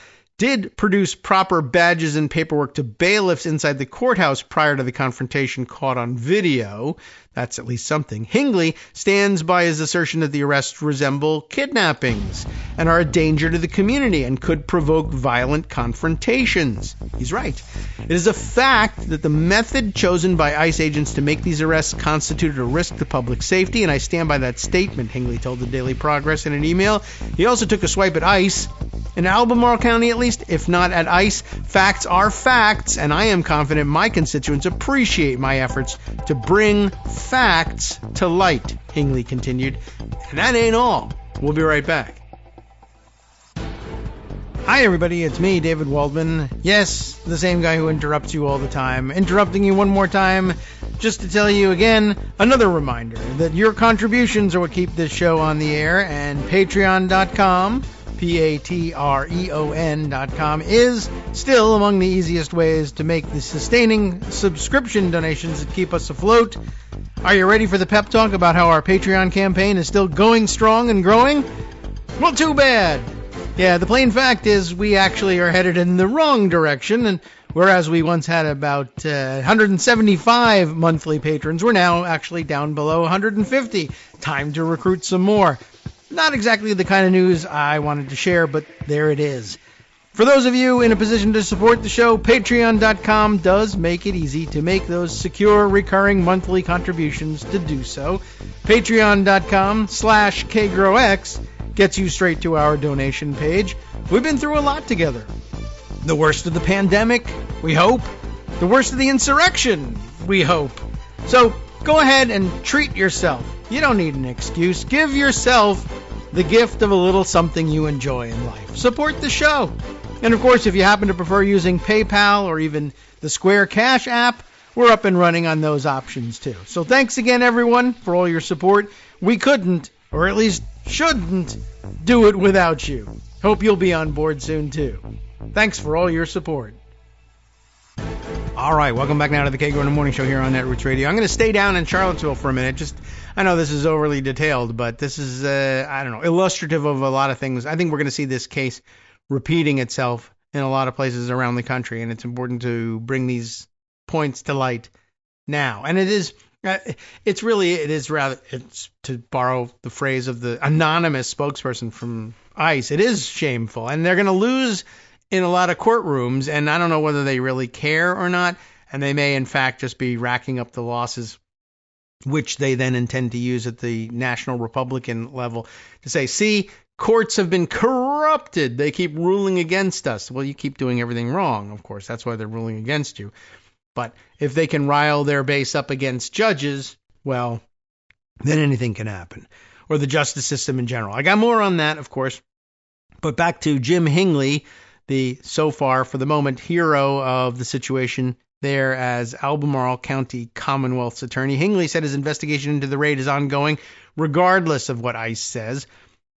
did produce proper badges and paperwork to bailiffs inside the courthouse prior to the confrontation caught on video. That's at least something. Hingley stands by his assertion that the arrests resemble kidnappings and are a danger to the community and could provoke violent confrontations. He's right. It is a fact that the method chosen by ICE agents to make these arrests constituted a risk to public safety, and I stand by that statement, Hingley told the Daily Progress in an email. He also took a swipe at ICE. In Albemarle County, at least, if not at ICE, facts are facts, and I am confident my constituents appreciate my efforts to bring facts to light, Hingley continued. And that ain't all. We'll be right back. Hi, everybody. It's me, David Waldman. Yes, the same guy who interrupts you all the time. Interrupting you one more time just to tell you again, another reminder that your contributions are what keep this show on the air, and Patreon.com, Patreon.com, is still among the easiest ways to make the sustaining subscription donations that keep us afloat. Are you ready for the pep talk about how our Patreon campaign is still going strong and growing? Well, too bad. Yeah, the plain fact is we actually are headed in the wrong direction, and whereas we once had about 175 monthly patrons, we're now actually down below 150. Time to recruit some more. Not exactly the kind of news I wanted to share, but there it is. For those of you in a position to support the show, Patreon.com does make it easy to make those secure, recurring monthly contributions to do so. Patreon.com/KagroX gets you straight to our donation page. We've been through a lot together. The worst of the pandemic, we hope. The worst of the insurrection, we hope. So go ahead and treat yourself. You don't need an excuse. Give yourself the gift of a little something you enjoy in life. Support the show. And of course, if you happen to prefer using PayPal or even the Square Cash app, we're up and running on those options too. So thanks again, everyone, for all your support. We couldn't, or at least shouldn't, do it without you. Hope you'll be on board soon too. Thanks for all your support. All right, welcome back now to the Kagro in the Morning Show here on Netroots Radio. I'm going to stay down in Charlottesville for a minute. I know this is overly detailed, but this is, illustrative of a lot of things. I think we're going to see this case repeating itself in a lot of places around the country, and it's important to bring these points to light now. And it's to borrow the phrase of the anonymous spokesperson from ICE, it is shameful, and they're going to lose in a lot of courtrooms, and I don't know whether they really care or not, and they may in fact just be racking up the losses, which they then intend to use at the national Republican level to say, see, courts have been corrupted. They keep ruling against us. Well, you keep doing everything wrong, of course. That's why they're ruling against you. But if they can rile their base up against judges, well, then anything can happen. Or the justice system in general. I got more on that, of course. But back to Jim Hingley, the, so far, for the moment, hero of the situation there as Albemarle County Commonwealth's attorney. Hingley said his investigation into the raid is ongoing, regardless of what ICE says.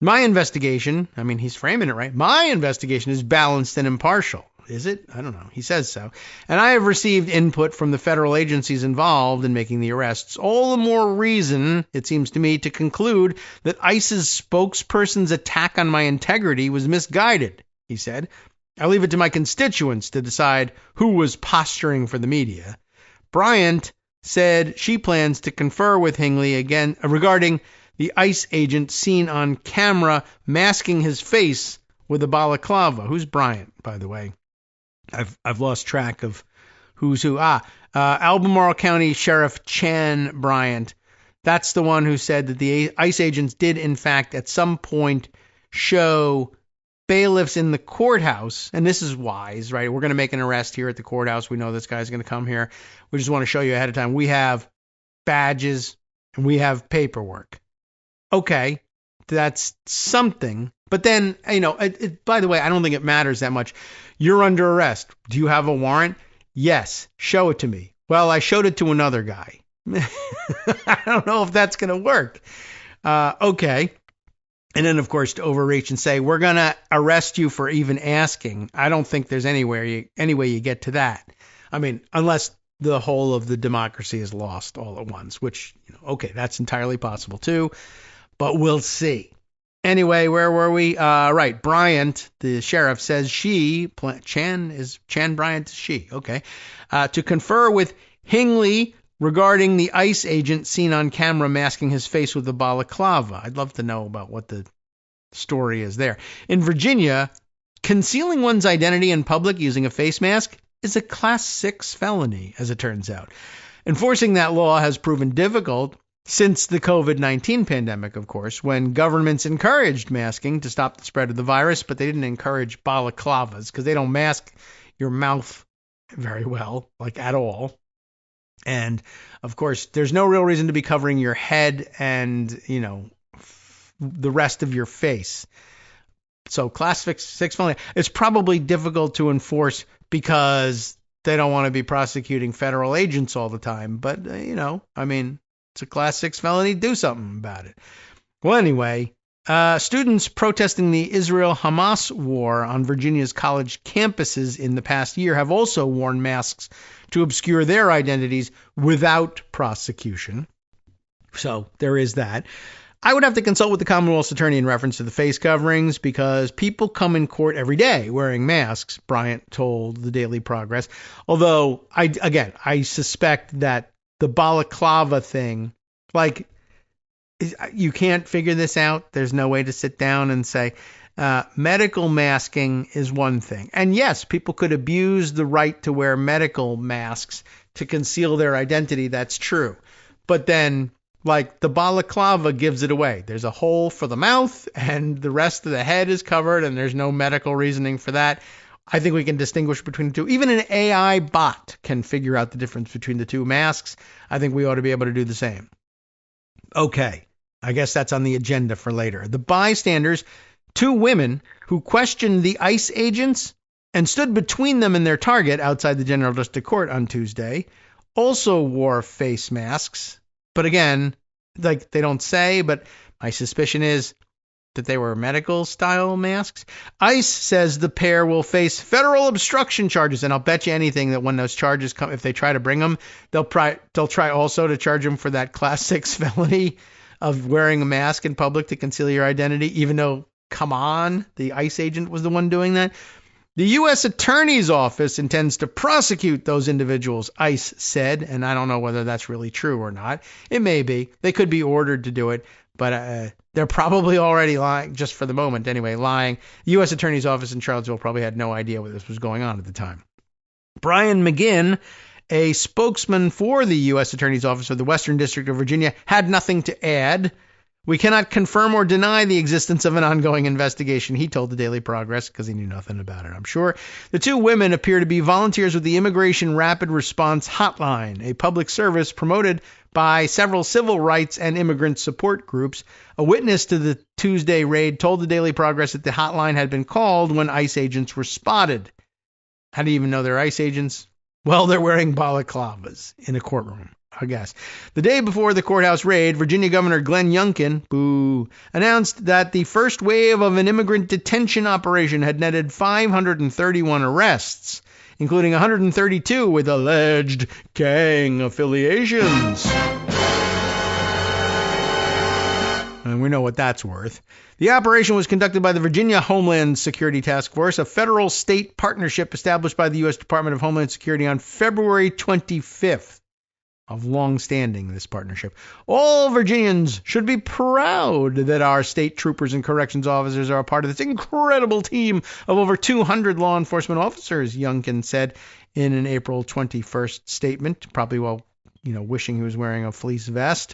My investigation, I mean, he's framing it right. My investigation is balanced and impartial. Is it? I don't know. He says so. And I have received input from the federal agencies involved in making the arrests. All the more reason, it seems to me, to conclude that ICE's spokesperson's attack on my integrity was misguided, he said. I leave it to my constituents to decide who was posturing for the media. Bryant said she plans to confer with Hingley again regarding the ICE agent seen on camera masking his face with a balaclava. Who's Bryant, by the way? I've lost track of who's who. Albemarle County Sheriff Chan Bryant. That's the one who said that the ICE agents did, in fact, at some point show bailiffs in the courthouse, and this is wise, right? We're going to make an arrest here at the courthouse. We know this guy's going to come here. We just want to show you ahead of time. We have badges and we have paperwork. Okay, that's something. But then, by the way, I don't think it matters that much. You're under arrest. Do you have a warrant? Yes. Show it to me. Well, I showed it to another guy. I don't know if that's going to work. Okay. And then, of course, to overreach and say, we're going to arrest you for even asking. I don't think there's any way you get to that. I mean, unless the whole of the democracy is lost all at once, which, okay, that's entirely possible too. But we'll see. Anyway, where were we? Right. Bryant, the sheriff, says Chan Bryant is she. Okay. To confer with Hingley regarding the ICE agent seen on camera masking his face with a balaclava. I'd love to know about what the story is there. In Virginia, concealing one's identity in public using a face mask is a Class 6 felony, as it turns out. Enforcing that law has proven difficult since the COVID-19 pandemic, of course, when governments encouraged masking to stop the spread of the virus, but they didn't encourage balaclavas because they don't mask your mouth very well, like at all. And, of course, there's no real reason to be covering your head and, the rest of your face. So Class 6 felony, it's probably difficult to enforce because they don't want to be prosecuting federal agents all the time. But, it's a Class 6 felony. Do something about it. Well, anyway, students protesting the Israel-Hamas war on Virginia's college campuses in the past year have also worn masks to obscure their identities without prosecution. So there is that. I would have to consult with the Commonwealth's attorney in reference to the face coverings because people come in court every day wearing masks, Bryant told the Daily Progress. Although, I suspect that the balaclava thing, you can't figure this out. There's no way to sit down and say, medical masking is one thing. And yes, people could abuse the right to wear medical masks to conceal their identity. That's true. But then, the balaclava gives it away. There's a hole for the mouth and the rest of the head is covered and there's no medical reasoning for that. I think we can distinguish between the two. Even an AI bot can figure out the difference between the two masks. I think we ought to be able to do the same. Okay, I guess that's on the agenda for later. The bystanders, two women who questioned the ICE agents and stood between them and their target outside the General District Court on Tuesday, also wore face masks. But again, they don't say, but my suspicion is that they were medical-style masks. ICE says the pair will face federal obstruction charges, and I'll bet you anything that when those charges come, if they try to bring them, they'll try also to charge them for that Class 6 felony of wearing a mask in public to conceal your identity, even though, come on, the ICE agent was the one doing that. The U.S. Attorney's Office intends to prosecute those individuals, ICE said, and I don't know whether that's really true or not. It may be. They could be ordered to do it, but they're probably already lying, just for the moment anyway, lying. The U.S. Attorney's Office in Charlottesville probably had no idea what this was going on at the time. Brian McGinn, a spokesman for the U.S. Attorney's Office of the Western District of Virginia, had nothing to add. We cannot confirm or deny the existence of an ongoing investigation, he told the Daily Progress, because he knew nothing about it, I'm sure. The two women appear to be volunteers with the Immigration Rapid Response Hotline, a public service promoted by several civil rights and immigrant support groups. A witness to the Tuesday raid told the Daily Progress that the hotline had been called when ICE agents were spotted. How do you even know they're ICE agents? Well, they're wearing balaclavas in a courtroom, I guess. The day before the courthouse raid, Virginia Governor Glenn Youngkin, announced that the first wave of an immigrant detention operation had netted 531 arrests, including 132 with alleged gang affiliations. And we know what that's worth. The operation was conducted by the Virginia Homeland Security Task Force, a federal-state partnership established by the U.S. Department of Homeland Security on February 25th. Of long-standing, this partnership. All Virginians should be proud that our state troopers and corrections officers are a part of this incredible team of over 200 law enforcement officers, Youngkin said in an April 21st statement, probably while, wishing he was wearing a fleece vest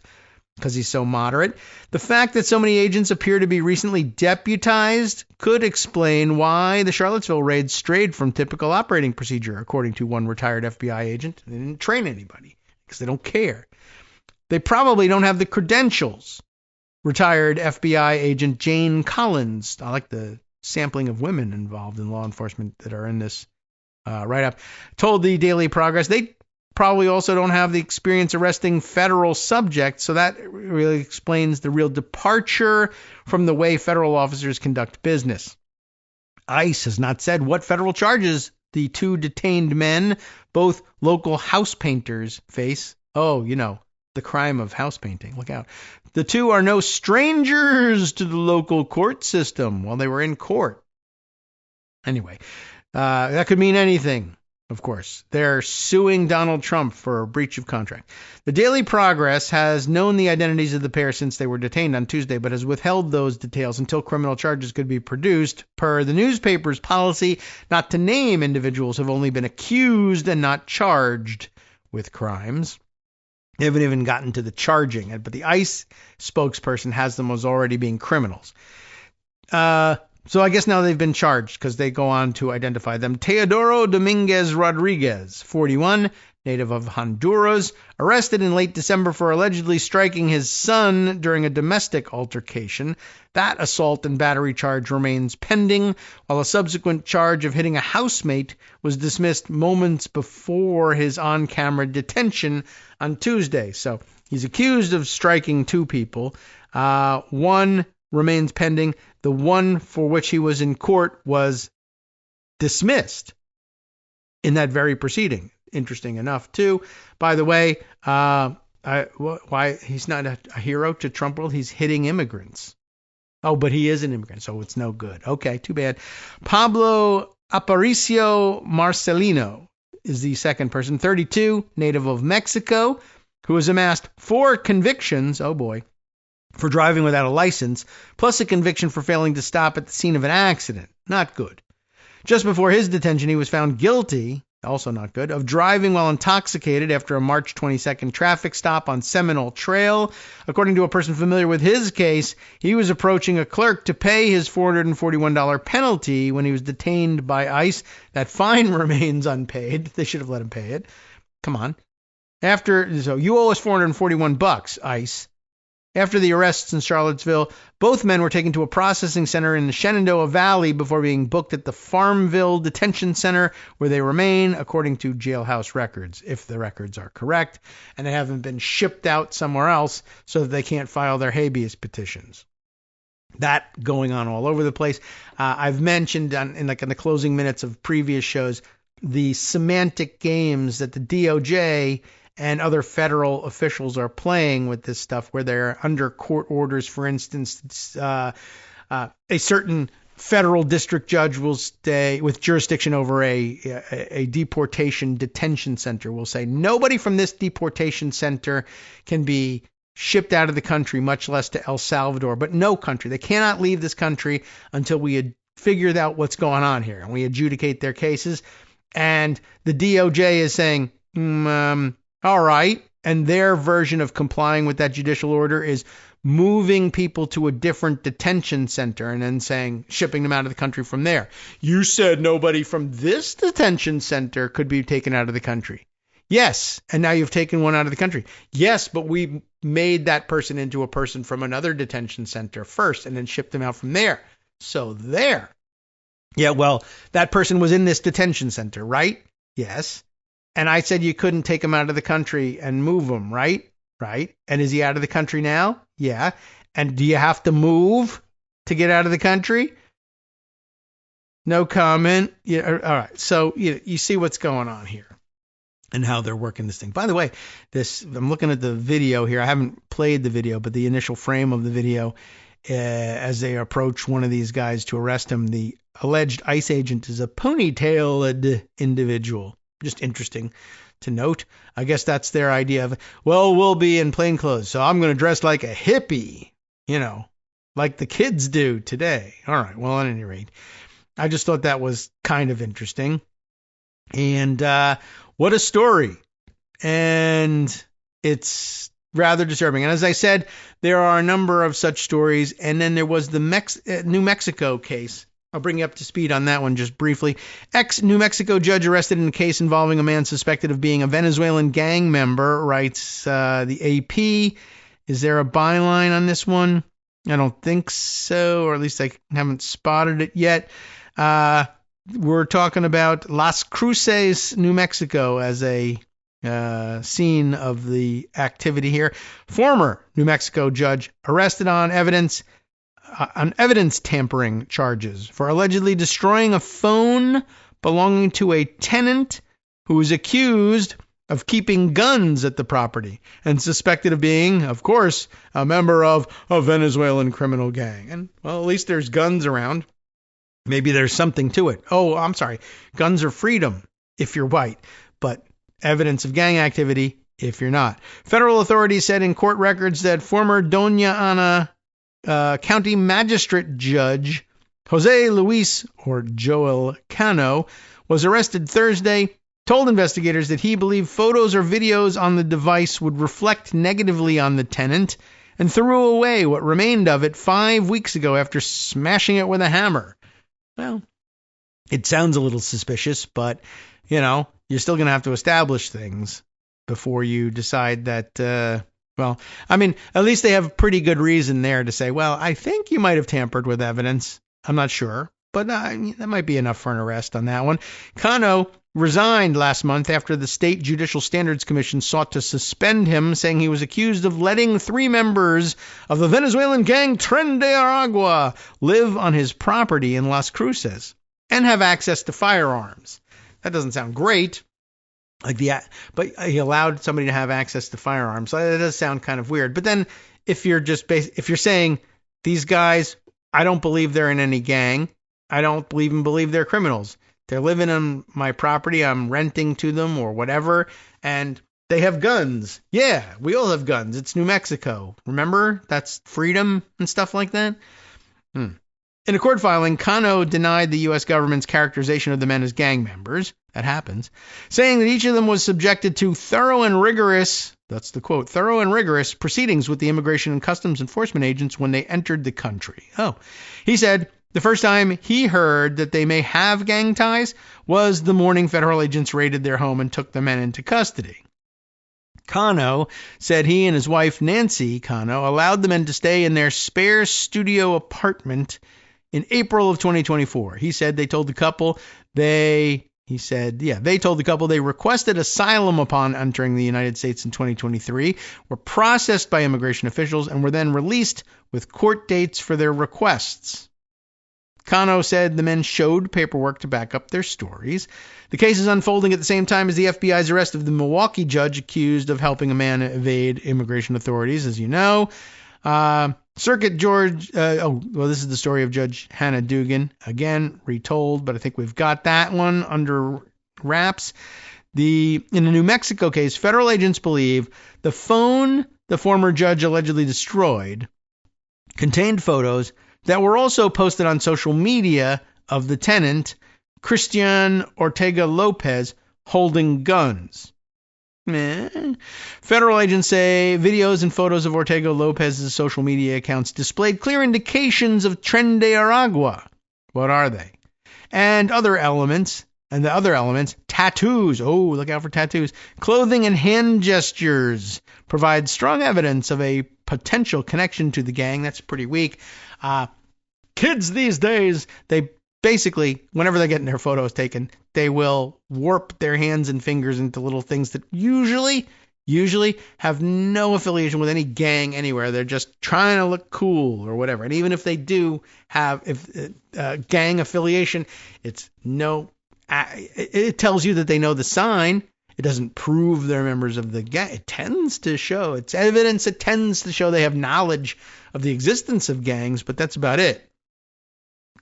because he's so moderate. The fact that so many agents appear to be recently deputized could explain why the Charlottesville raid strayed from typical operating procedure, according to one retired FBI agent. They didn't train anybody. Because they don't care. They probably don't have the credentials. Retired FBI agent Jane Collins, I like the sampling of women involved in law enforcement that are in this write-up, told the Daily Progress they probably also don't have the experience arresting federal subjects, so that really explains the real departure from the way federal officers conduct business. ICE has not said what federal charges the two detained men, both local house painters, face. Oh, the crime of house painting. Look out. The two are no strangers to the local court system while they were in court. Anyway, that could mean anything, of course. They're suing Donald Trump for breach of contract. The Daily Progress has known the identities of the pair since they were detained on Tuesday, but has withheld those details until criminal charges could be produced. Per the newspaper's policy not to name individuals who have only been accused and not charged with crimes. They haven't even gotten to the charging, but the ICE spokesperson has them as already being criminals. So I guess now they've been charged because they go on to identify them. Teodoro Dominguez Rodriguez, 41, native of Honduras, arrested in late December for allegedly striking his son during a domestic altercation. That assault and battery charge remains pending, while a subsequent charge of hitting a housemate was dismissed moments before his on-camera detention on Tuesday. So he's accused of striking two people. One remains pending. The one for which he was in court was dismissed in that very proceeding. Interesting enough, too. By the way, why he's not a hero to Trump world? He's hitting immigrants. Oh, but he is an immigrant, so it's no good. Okay, too bad. Pablo Aparicio Marcelino is the second person, 32, native of Mexico, who has amassed 4 convictions. Oh, boy. For driving without a license, plus a conviction for failing to stop at the scene of an accident. Not good. Just before his detention, he was found guilty, also not good, of driving while intoxicated after a March 22nd traffic stop on Seminole Trail. According to a person familiar with his case, he was approaching a clerk to pay his $441 penalty when he was detained by ICE. That fine remains unpaid. They should have let him pay it. Come on. So you owe us $441, ICE. After the arrests in Charlottesville, both men were taken to a processing center in the Shenandoah Valley before being booked at the Farmville Detention Center, where they remain, according to jailhouse records, if the records are correct, and they haven't been shipped out somewhere else so that they can't file their habeas petitions. That going on all over the place. I've mentioned in the closing minutes of previous shows the semantic games that the DOJ and other federal officials are playing with this stuff, where they're under court orders. For instance, a certain federal district judge will stay with jurisdiction over a deportation detention center. Will say nobody from this deportation center can be shipped out of the country, much less to El Salvador. But no country. They cannot leave this country until we had figured out what's going on here and we adjudicate their cases. And the DOJ is saying, all right. And their version of complying with that judicial order is moving people to a different detention center and then shipping them out of the country from there. You said nobody from this detention center could be taken out of the country. Yes. And now you've taken one out of the country. Yes, but we made that person into a person from another detention center first and then shipped them out from there. So there. Yeah, well, that person was in this detention center, right? Yes. And I said you couldn't take him out of the country and move him, right? Right. And is he out of the country now? Yeah. And do you have to move to get out of the country? No comment. Yeah. All right. So you see what's going on here and how they're working this thing. By the way, I'm looking at the video here. I haven't played the video, but the initial frame of the video as they approach one of these guys to arrest him, the alleged ICE agent is a ponytailed individual. Just interesting to note. I guess that's their idea of, well, we'll be in plain clothes, so I'm going to dress like a hippie, like the kids do today. All right. Well, at any rate, I just thought that was kind of interesting. And what a story. And it's rather disturbing. And as I said, there are a number of such stories. And then there was the New Mexico case. I'll bring you up to speed on that one just briefly. Ex-New Mexico judge arrested in a case involving a man suspected of being a Venezuelan gang member, writes the AP. Is there a byline on this one? I don't think so, or at least I haven't spotted it yet. We're talking about Las Cruces, New Mexico, as a scene of the activity here. Former New Mexico judge arrested on evidence tampering charges for allegedly destroying a phone belonging to a tenant who was accused of keeping guns at the property and suspected of being, of course, a member of a Venezuelan criminal gang. And, well, at least there's guns around. Maybe there's something to it. Oh, I'm sorry. Guns are freedom if you're white, but evidence of gang activity if you're not. Federal authorities said in court records that former Doña Ana County Magistrate Judge Jose Luis, or Joel Cano, was arrested Thursday, told investigators that he believed photos or videos on the device would reflect negatively on the tenant, and threw away what remained of it 5 weeks ago after smashing it with a hammer. Well, it sounds a little suspicious, but, you're still going to have to establish things before you decide that, at least they have pretty good reason there to say, well, I think you might have tampered with evidence. I'm not sure, but that might be enough for an arrest on that one. Cano resigned last month after the State Judicial Standards Commission sought to suspend him, saying he was accused of letting 3 members of the Venezuelan gang Tren de Aragua live on his property in Las Cruces and have access to firearms. That doesn't sound great. But he allowed somebody to have access to firearms. So that does sound kind of weird. But then if you're saying these guys, I don't believe they're in any gang. I don't even believe they're criminals. They're living on my property. I'm renting to them or whatever. And they have guns. Yeah, we all have guns. It's New Mexico. Remember? That's freedom and stuff like that. In a court filing, Cano denied the U.S. government's characterization of the men as gang members. That happens. Saying that each of them was subjected to thorough and rigorous, that's the quote, thorough and rigorous proceedings with the Immigration and Customs Enforcement agents when they entered the country. Oh, he said the first time he heard that they may have gang ties was the morning federal agents raided their home and took the men into custody. Cano said he and his wife, Nancy Cano, allowed the men to stay in their spare studio apartment in April of 2024. He said they told the couple they requested asylum upon entering the United States in 2023, were processed by immigration officials, and were then released with court dates for their requests. Cano said the men showed paperwork to back up their stories. The case is unfolding at the same time as the FBI's arrest of the Milwaukee judge accused of helping a man evade immigration authorities, as you know. Circuit George, this is the story of Judge Hannah Dugan, again, retold, but I think we've got that one under wraps. In the New Mexico case, federal agents believe the phone the former judge allegedly destroyed contained photos that were also posted on social media of the tenant, Christian Ortega Lopez, holding guns. Federal agents say videos and photos of Ortega Lopez's social media accounts displayed clear indications of Tren de Aragua. What are they? And the other elements, tattoos. Oh, look out for tattoos. Clothing and hand gestures provide strong evidence of a potential connection to the gang. That's pretty weak. Kids these days, they basically, whenever they're getting their photos taken, they will warp their hands and fingers into little things that usually have no affiliation with any gang anywhere. They're just trying to look cool or whatever. And even if they do have gang affiliation, it tells you that they know the sign. It doesn't prove they're members of the gang. It tends to show. It's evidence. It tends to show they have knowledge of the existence of gangs, but that's about it.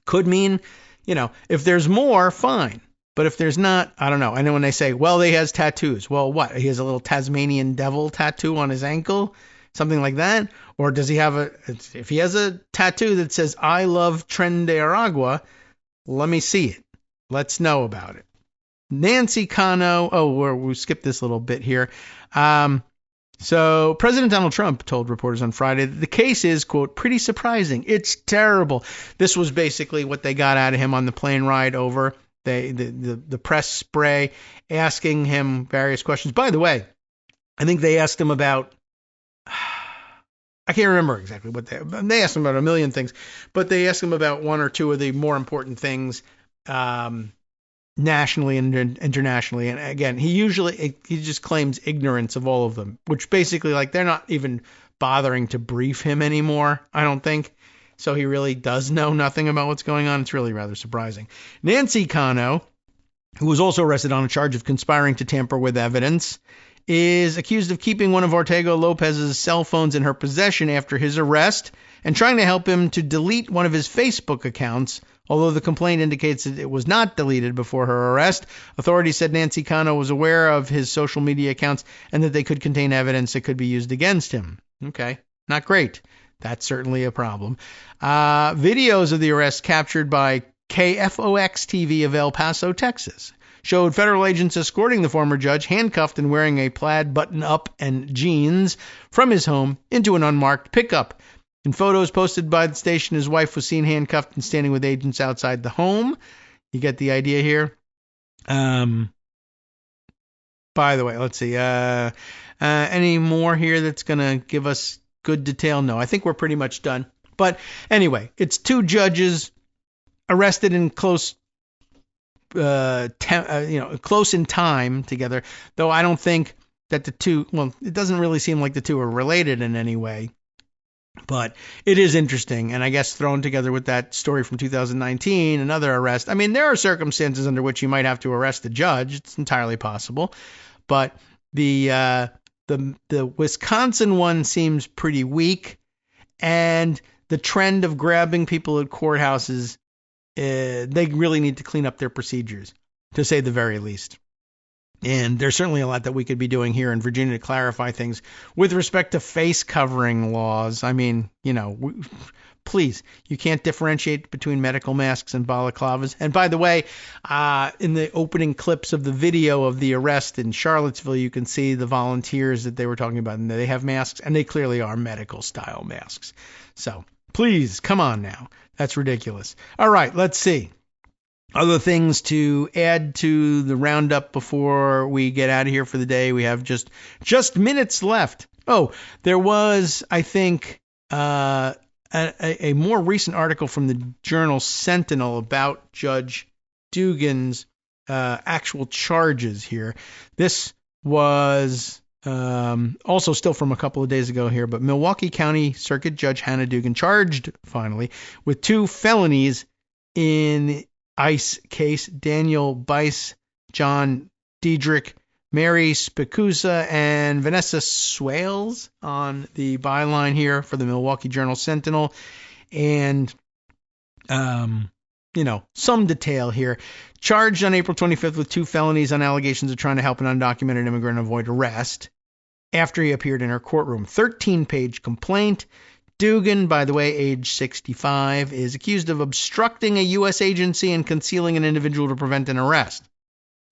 Could mean, if there's more, fine. But if there's not, I don't know. I know when they say, well, he has tattoos. Well, what? He has a little Tasmanian devil tattoo on his ankle? Something like that? Or does he have if he has a tattoo that says, I love Tren de Aragua, let me see it. Let's know about it. Nancy Cano, we skipped this little bit here. So President Donald Trump told reporters on Friday that the case is, quote, pretty surprising. It's terrible. This was basically what they got out of him on the plane ride over. The press spray, asking him various questions. By the way, I think they asked him about, I can't remember exactly what they asked him about a million things, but they asked him about one or two of the more important things nationally and internationally. And again, he just claims ignorance of all of them, which basically, like, they're not even bothering to brief him anymore, I don't think. So he really does know nothing about what's going on. It's really rather surprising. Nancy Cano who was also arrested on a charge of conspiring to tamper with evidence, is accused of keeping one of Ortega Lopez's cell phones in her possession after his arrest and trying to help him to delete one of his Facebook accounts, although the complaint indicates that it was not deleted before her arrest. Authorities said Nancy Cano was aware of his social media accounts and that they could contain evidence that could be used against him. Okay, not great. That's certainly a problem. Videos of the arrest captured by KFOX TV of El Paso, Texas, showed federal agents escorting the former judge handcuffed and wearing a plaid button-up and jeans from his home into an unmarked pickup. In photos posted by the station, his wife was seen handcuffed and standing with agents outside the home. You get the idea here? By the way, let's see. Any more here that's going to give us good detail? No, I think we're pretty much done. But anyway, it's two judges arrested in close in time together, though I don't think that the two, well, it doesn't really seem like the two are related in any way, but it is interesting. And I guess thrown together with that story from 2019, another arrest. I mean, there are circumstances under which you might have to arrest a judge. It's entirely possible, but the Wisconsin one seems pretty weak, and the trend of grabbing people at courthouses, they really need to clean up their procedures, to say the very least. And there's certainly a lot that we could be doing here in Virginia to clarify things with respect to face covering laws. I mean, please, you can't differentiate between medical masks and balaclavas. And by the way, in the opening clips of the video of the arrest in Charlottesville, you can see the volunteers that they were talking about, and they have masks, and they clearly are medical style masks. So please, come on now. That's ridiculous. All right, let's see. Other things to add to the roundup before we get out of here for the day. We have just minutes left. Oh, there was, I think, a more recent article from the Journal Sentinel about Judge Dugan's actual charges here. This was also still from a couple of days ago here, but Milwaukee County Circuit Judge Hannah Dugan charged finally with 2 felonies in ICE case. Daniel Bice, John Diedrich, Mary Spicusa, and Vanessa Swales on the byline here for the Milwaukee Journal Sentinel. And, some detail here. Charged on April 25th with 2 felonies on allegations of trying to help an undocumented immigrant avoid arrest after he appeared in her courtroom. 13-page complaint. Dugan, by the way, age 65, is accused of obstructing a U.S. agency and concealing an individual to prevent an arrest.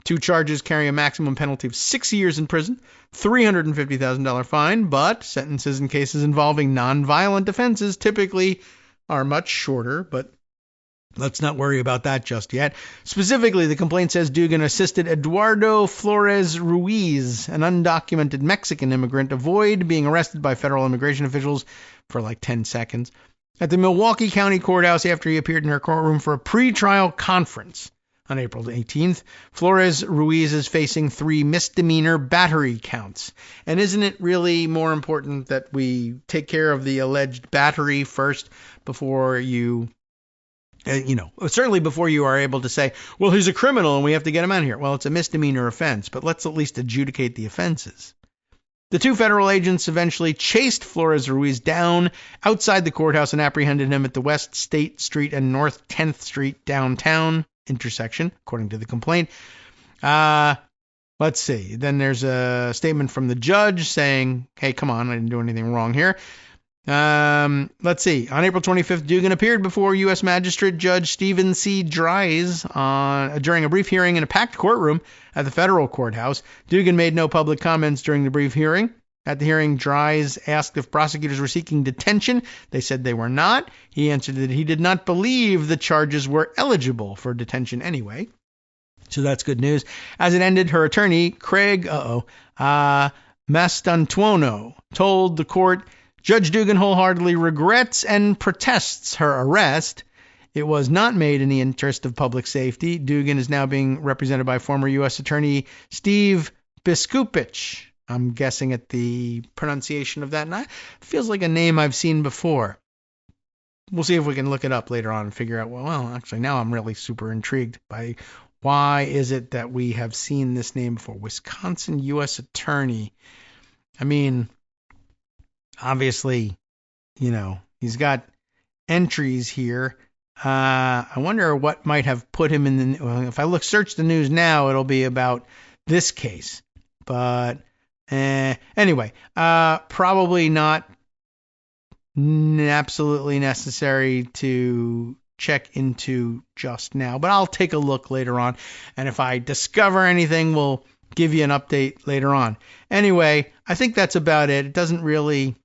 2 charges carry a maximum penalty of 6 years in prison, $350,000 fine, but sentences in cases involving nonviolent offenses typically are much shorter, but let's not worry about that just yet. Specifically, the complaint says Dugan assisted Eduardo Flores Ruiz, an undocumented Mexican immigrant, avoid being arrested by federal immigration officials for like 10 seconds at the Milwaukee County Courthouse after he appeared in her courtroom for a pretrial conference on April 18th. Flores Ruiz is facing 3 misdemeanor battery counts. And isn't it really more important that we take care of the alleged battery first before you certainly before you are able to say, well, he's a criminal and we have to get him out of here. Well, it's a misdemeanor offense, but let's at least adjudicate the offenses. The 2 federal agents eventually chased Flores Ruiz down outside the courthouse and apprehended him at the West State Street and North 10th Street downtown intersection, according to the complaint. Let's see. Then there's a statement from the judge saying, hey, come on, I didn't do anything wrong here. Let's see. On April 25th, Dugan appeared before U.S. Magistrate Judge Stephen C. Dries during a brief hearing in a packed courtroom at the federal courthouse. Dugan made no public comments during the brief hearing. At the hearing, Dries asked if prosecutors were seeking detention. They said they were not. He answered that he did not believe the charges were eligible for detention anyway. So that's good news. As it ended, her attorney, Craig Mastantuono, told the court Judge Dugan wholeheartedly regrets and protests her arrest. It was not made in the interest of public safety. Dugan is now being represented by former U.S. Attorney Steve Biskupich. I'm guessing at the pronunciation of that. And it feels like a name I've seen before. We'll see if we can look it up later on and figure out, well, actually, now I'm really super intrigued by Why is it that we have seen this name before? Wisconsin U.S. Attorney. I mean, obviously, he's got entries here. I wonder what might have put him in the... Well, if I search the news now, it'll be about this case. But anyway, probably not absolutely necessary to check into just now. But I'll take a look later on. And if I discover anything, we'll give you an update later on. Anyway, I think that's about it. It doesn't really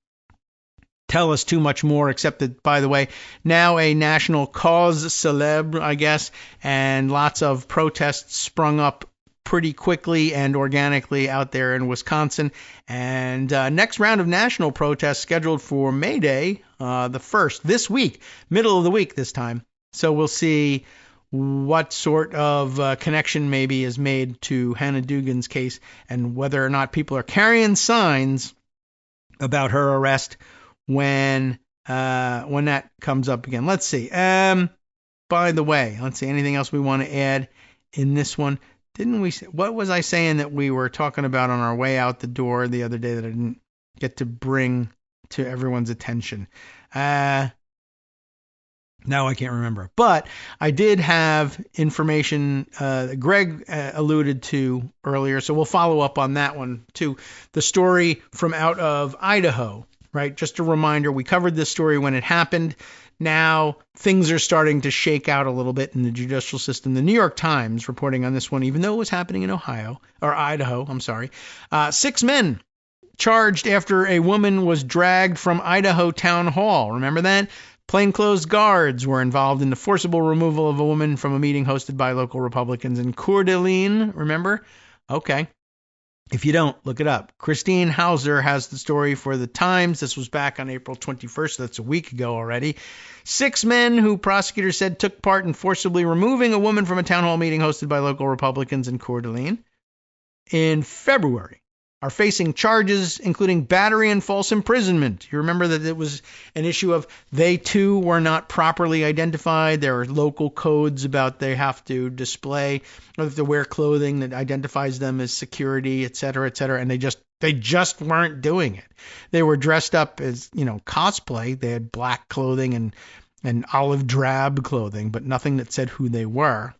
tell us too much more, except that, by the way, now a national cause célèbre, I guess, and lots of protests sprung up pretty quickly and organically out there in Wisconsin. And next round of national protests scheduled for May Day, the 1st, this week, middle of the week this time. So we'll see what sort of connection maybe is made to Hannah Dugan's case and whether or not people are carrying signs about her arrest when that comes up again. Let's see. By the way, let's see, anything else we want to add in this one? Didn't we say, what was I saying that we were talking about on our way out the door the other day that I didn't get to bring to everyone's attention? Now I can't remember. But I did have information Greg alluded to earlier, so we'll follow up on that one too. The story from out of Idaho, right? Just a reminder, we covered this story when it happened. Now things are starting to shake out a little bit in the judicial system. The New York Times reporting on this one, even though it was happening in Idaho, 6 men charged after a woman was dragged from Idaho Town Hall. Remember that? Plainclothes guards were involved in the forcible removal of a woman from a meeting hosted by local Republicans in Coeur d'Alene. Remember? Okay. If you don't, look it up. Christine Hauser has the story for the Times. This was back on April 21st. So that's a week ago already. 6 men who prosecutors said took part in forcibly removing a woman from a town hall meeting hosted by local Republicans in Coeur d'Alene in February are facing charges including battery and false imprisonment. You remember that it was an issue of they too were not properly identified. There are local codes about they have to display or they have to wear clothing that identifies them as security, et cetera, and they just weren't doing it. They were dressed up as, cosplay. They had black clothing and olive drab clothing, but nothing that said who they were.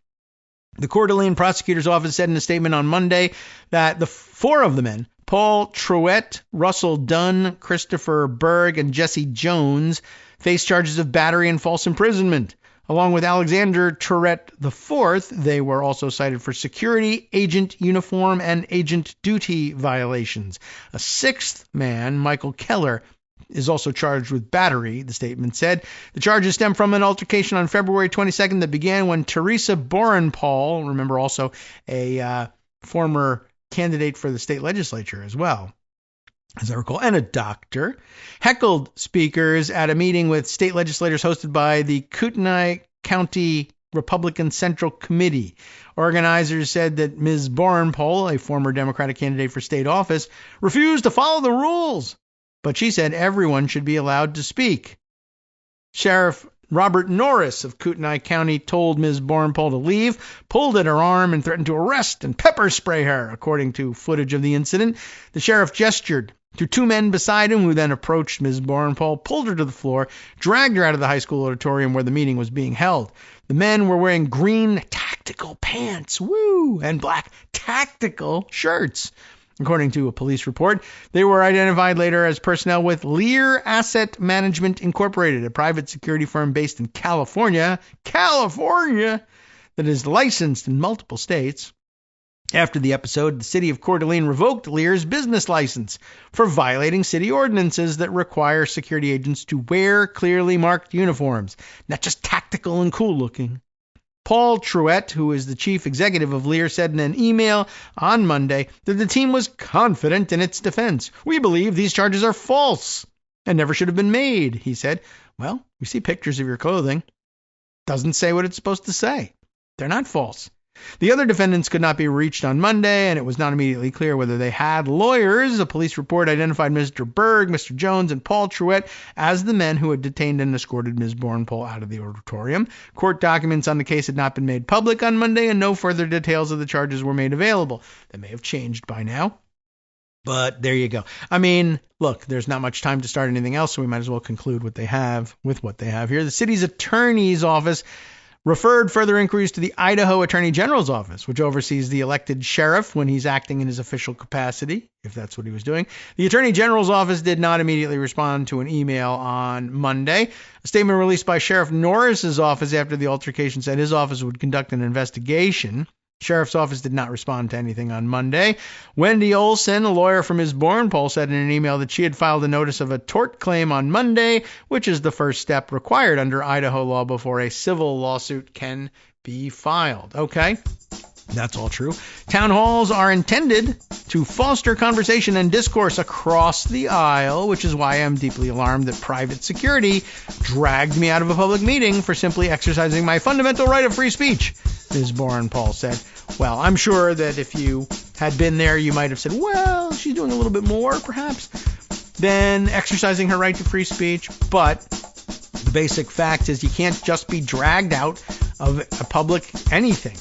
The Coeur d'Alene prosecutor's office said in a statement on Monday that the 4 of the men, Paul Truett, Russell Dunn, Christopher Berg, and Jesse Jones, face charges of battery and false imprisonment. Along with Alexander Truett IV, they were also cited for security, agent uniform, and agent duty violations. A 6th man, Michael Keller, is also charged with battery, the statement said. The charges stem from an altercation on February 22nd that began when Teresa Borenpaul, remember also a former candidate for the state legislature as well, as I recall, and a doctor, heckled speakers at a meeting with state legislators hosted by the Kootenai County Republican Central Committee. Organizers said that Ms. Borenpaul, a former Democratic candidate for state office, refused to follow the rules. But she said everyone should be allowed to speak. Sheriff Robert Norris of Kootenai County told Ms. Borenpaul to leave, pulled at her arm, and threatened to arrest and pepper spray her, according to footage of the incident. The sheriff gestured to 2 men beside him, who then approached Ms. Borenpaul, pulled her to the floor, dragged her out of the high school auditorium where the meeting was being held. The men were wearing green tactical pants, and black tactical shirts. According to a police report, they were identified later as personnel with Lear Asset Management Incorporated, a private security firm based in California, that is licensed in multiple states. After the episode, the city of Coeur d'Alene revoked Lear's business license for violating city ordinances that require security agents to wear clearly marked uniforms, not just tactical and cool looking. Paul Truett, who is the chief executive of Lear, said in an email on Monday that the team was confident in its defense. We believe these charges are false and never should have been made, he said. Well, we see pictures of your clothing. Doesn't say what it's supposed to say. They're not false. The other defendants could not be reached on Monday, and it was not immediately clear whether they had lawyers. A police report identified Mr. Berg, Mr. Jones, and Paul Truett as the men who had detained and escorted Ms. Bornpole out of the auditorium. Court documents on the case had not been made public on Monday, and no further details of the charges were made available. They may have changed by now. But there you go. I mean, look, there's not much time to start anything else, so we might as well conclude what they have with what they have here. The city's attorney's office referred further inquiries to the Idaho Attorney General's office, which oversees the elected sheriff when he's acting in his official capacity, if that's what he was doing. The Attorney General's office did not immediately respond to an email on Monday. A statement released by Sheriff Norris's office after the altercation said his office would conduct an investigation. Sheriff's office did not respond to anything on Monday. Wendy Olson, a lawyer from Ms. Bornpole, said in an email that she had filed a notice of a tort claim on Monday, which is the first step required under Idaho law before a civil lawsuit can be filed. Okay, that's all true. Town halls are intended to foster conversation and discourse across the aisle, which is why I'm deeply alarmed that private security dragged me out of a public meeting for simply exercising my fundamental right of free speech, Ms. Bornpole said. Well, I'm sure that if you had been there, you might have said, well, she's doing a little bit more, perhaps, than exercising her right to free speech. But the basic fact is you can't just be dragged out of a private anything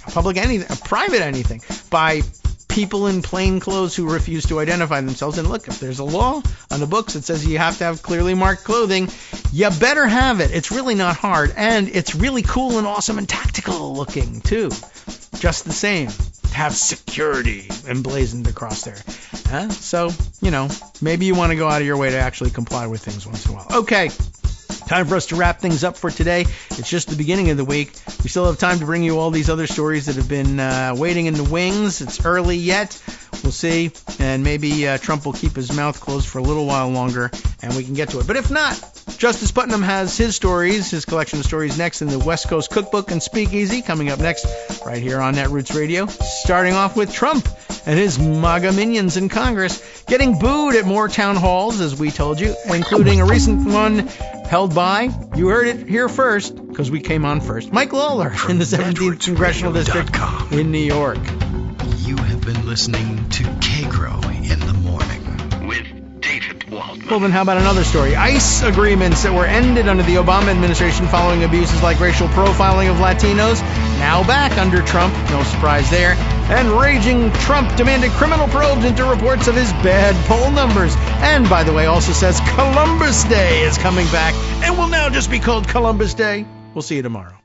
by people in plain clothes who refuse to identify themselves. And look, if there's a law on the books that says you have to have clearly marked clothing, you better have it. It's really not hard. And it's really cool and awesome and tactical looking, too. Just the same. Have security emblazoned across there. So, maybe you want to go out of your way to actually comply with things once in a while. Okay. Time for us to wrap things up for today. It's just the beginning of the week. We still have time to bring you all these other stories that have been waiting in the wings. It's early yet. We'll see. And maybe Trump will keep his mouth closed for a little while longer and we can get to it. But if not, Justice Putnam has his stories, his collection of stories next in the West Coast Cookbook and Speakeasy coming up next right here on Netroots Radio. Starting off with Trump and his MAGA minions in Congress getting booed at more town halls, as we told you, including a recent one held by, you heard it here first, because we came on first, Mike Lawler in the 17th Congressional District in New York. You have been listening to Kagro in the morning with David Waldman. Well, then how about another story? ICE agreements that were ended under the Obama administration following abuses like racial profiling of Latinos, now back under Trump, no surprise there. And raging Trump demanded criminal probes into reports of his bad poll numbers. And, by the way, also says Columbus Day is coming back and will now just be called Columbus Day. We'll see you tomorrow.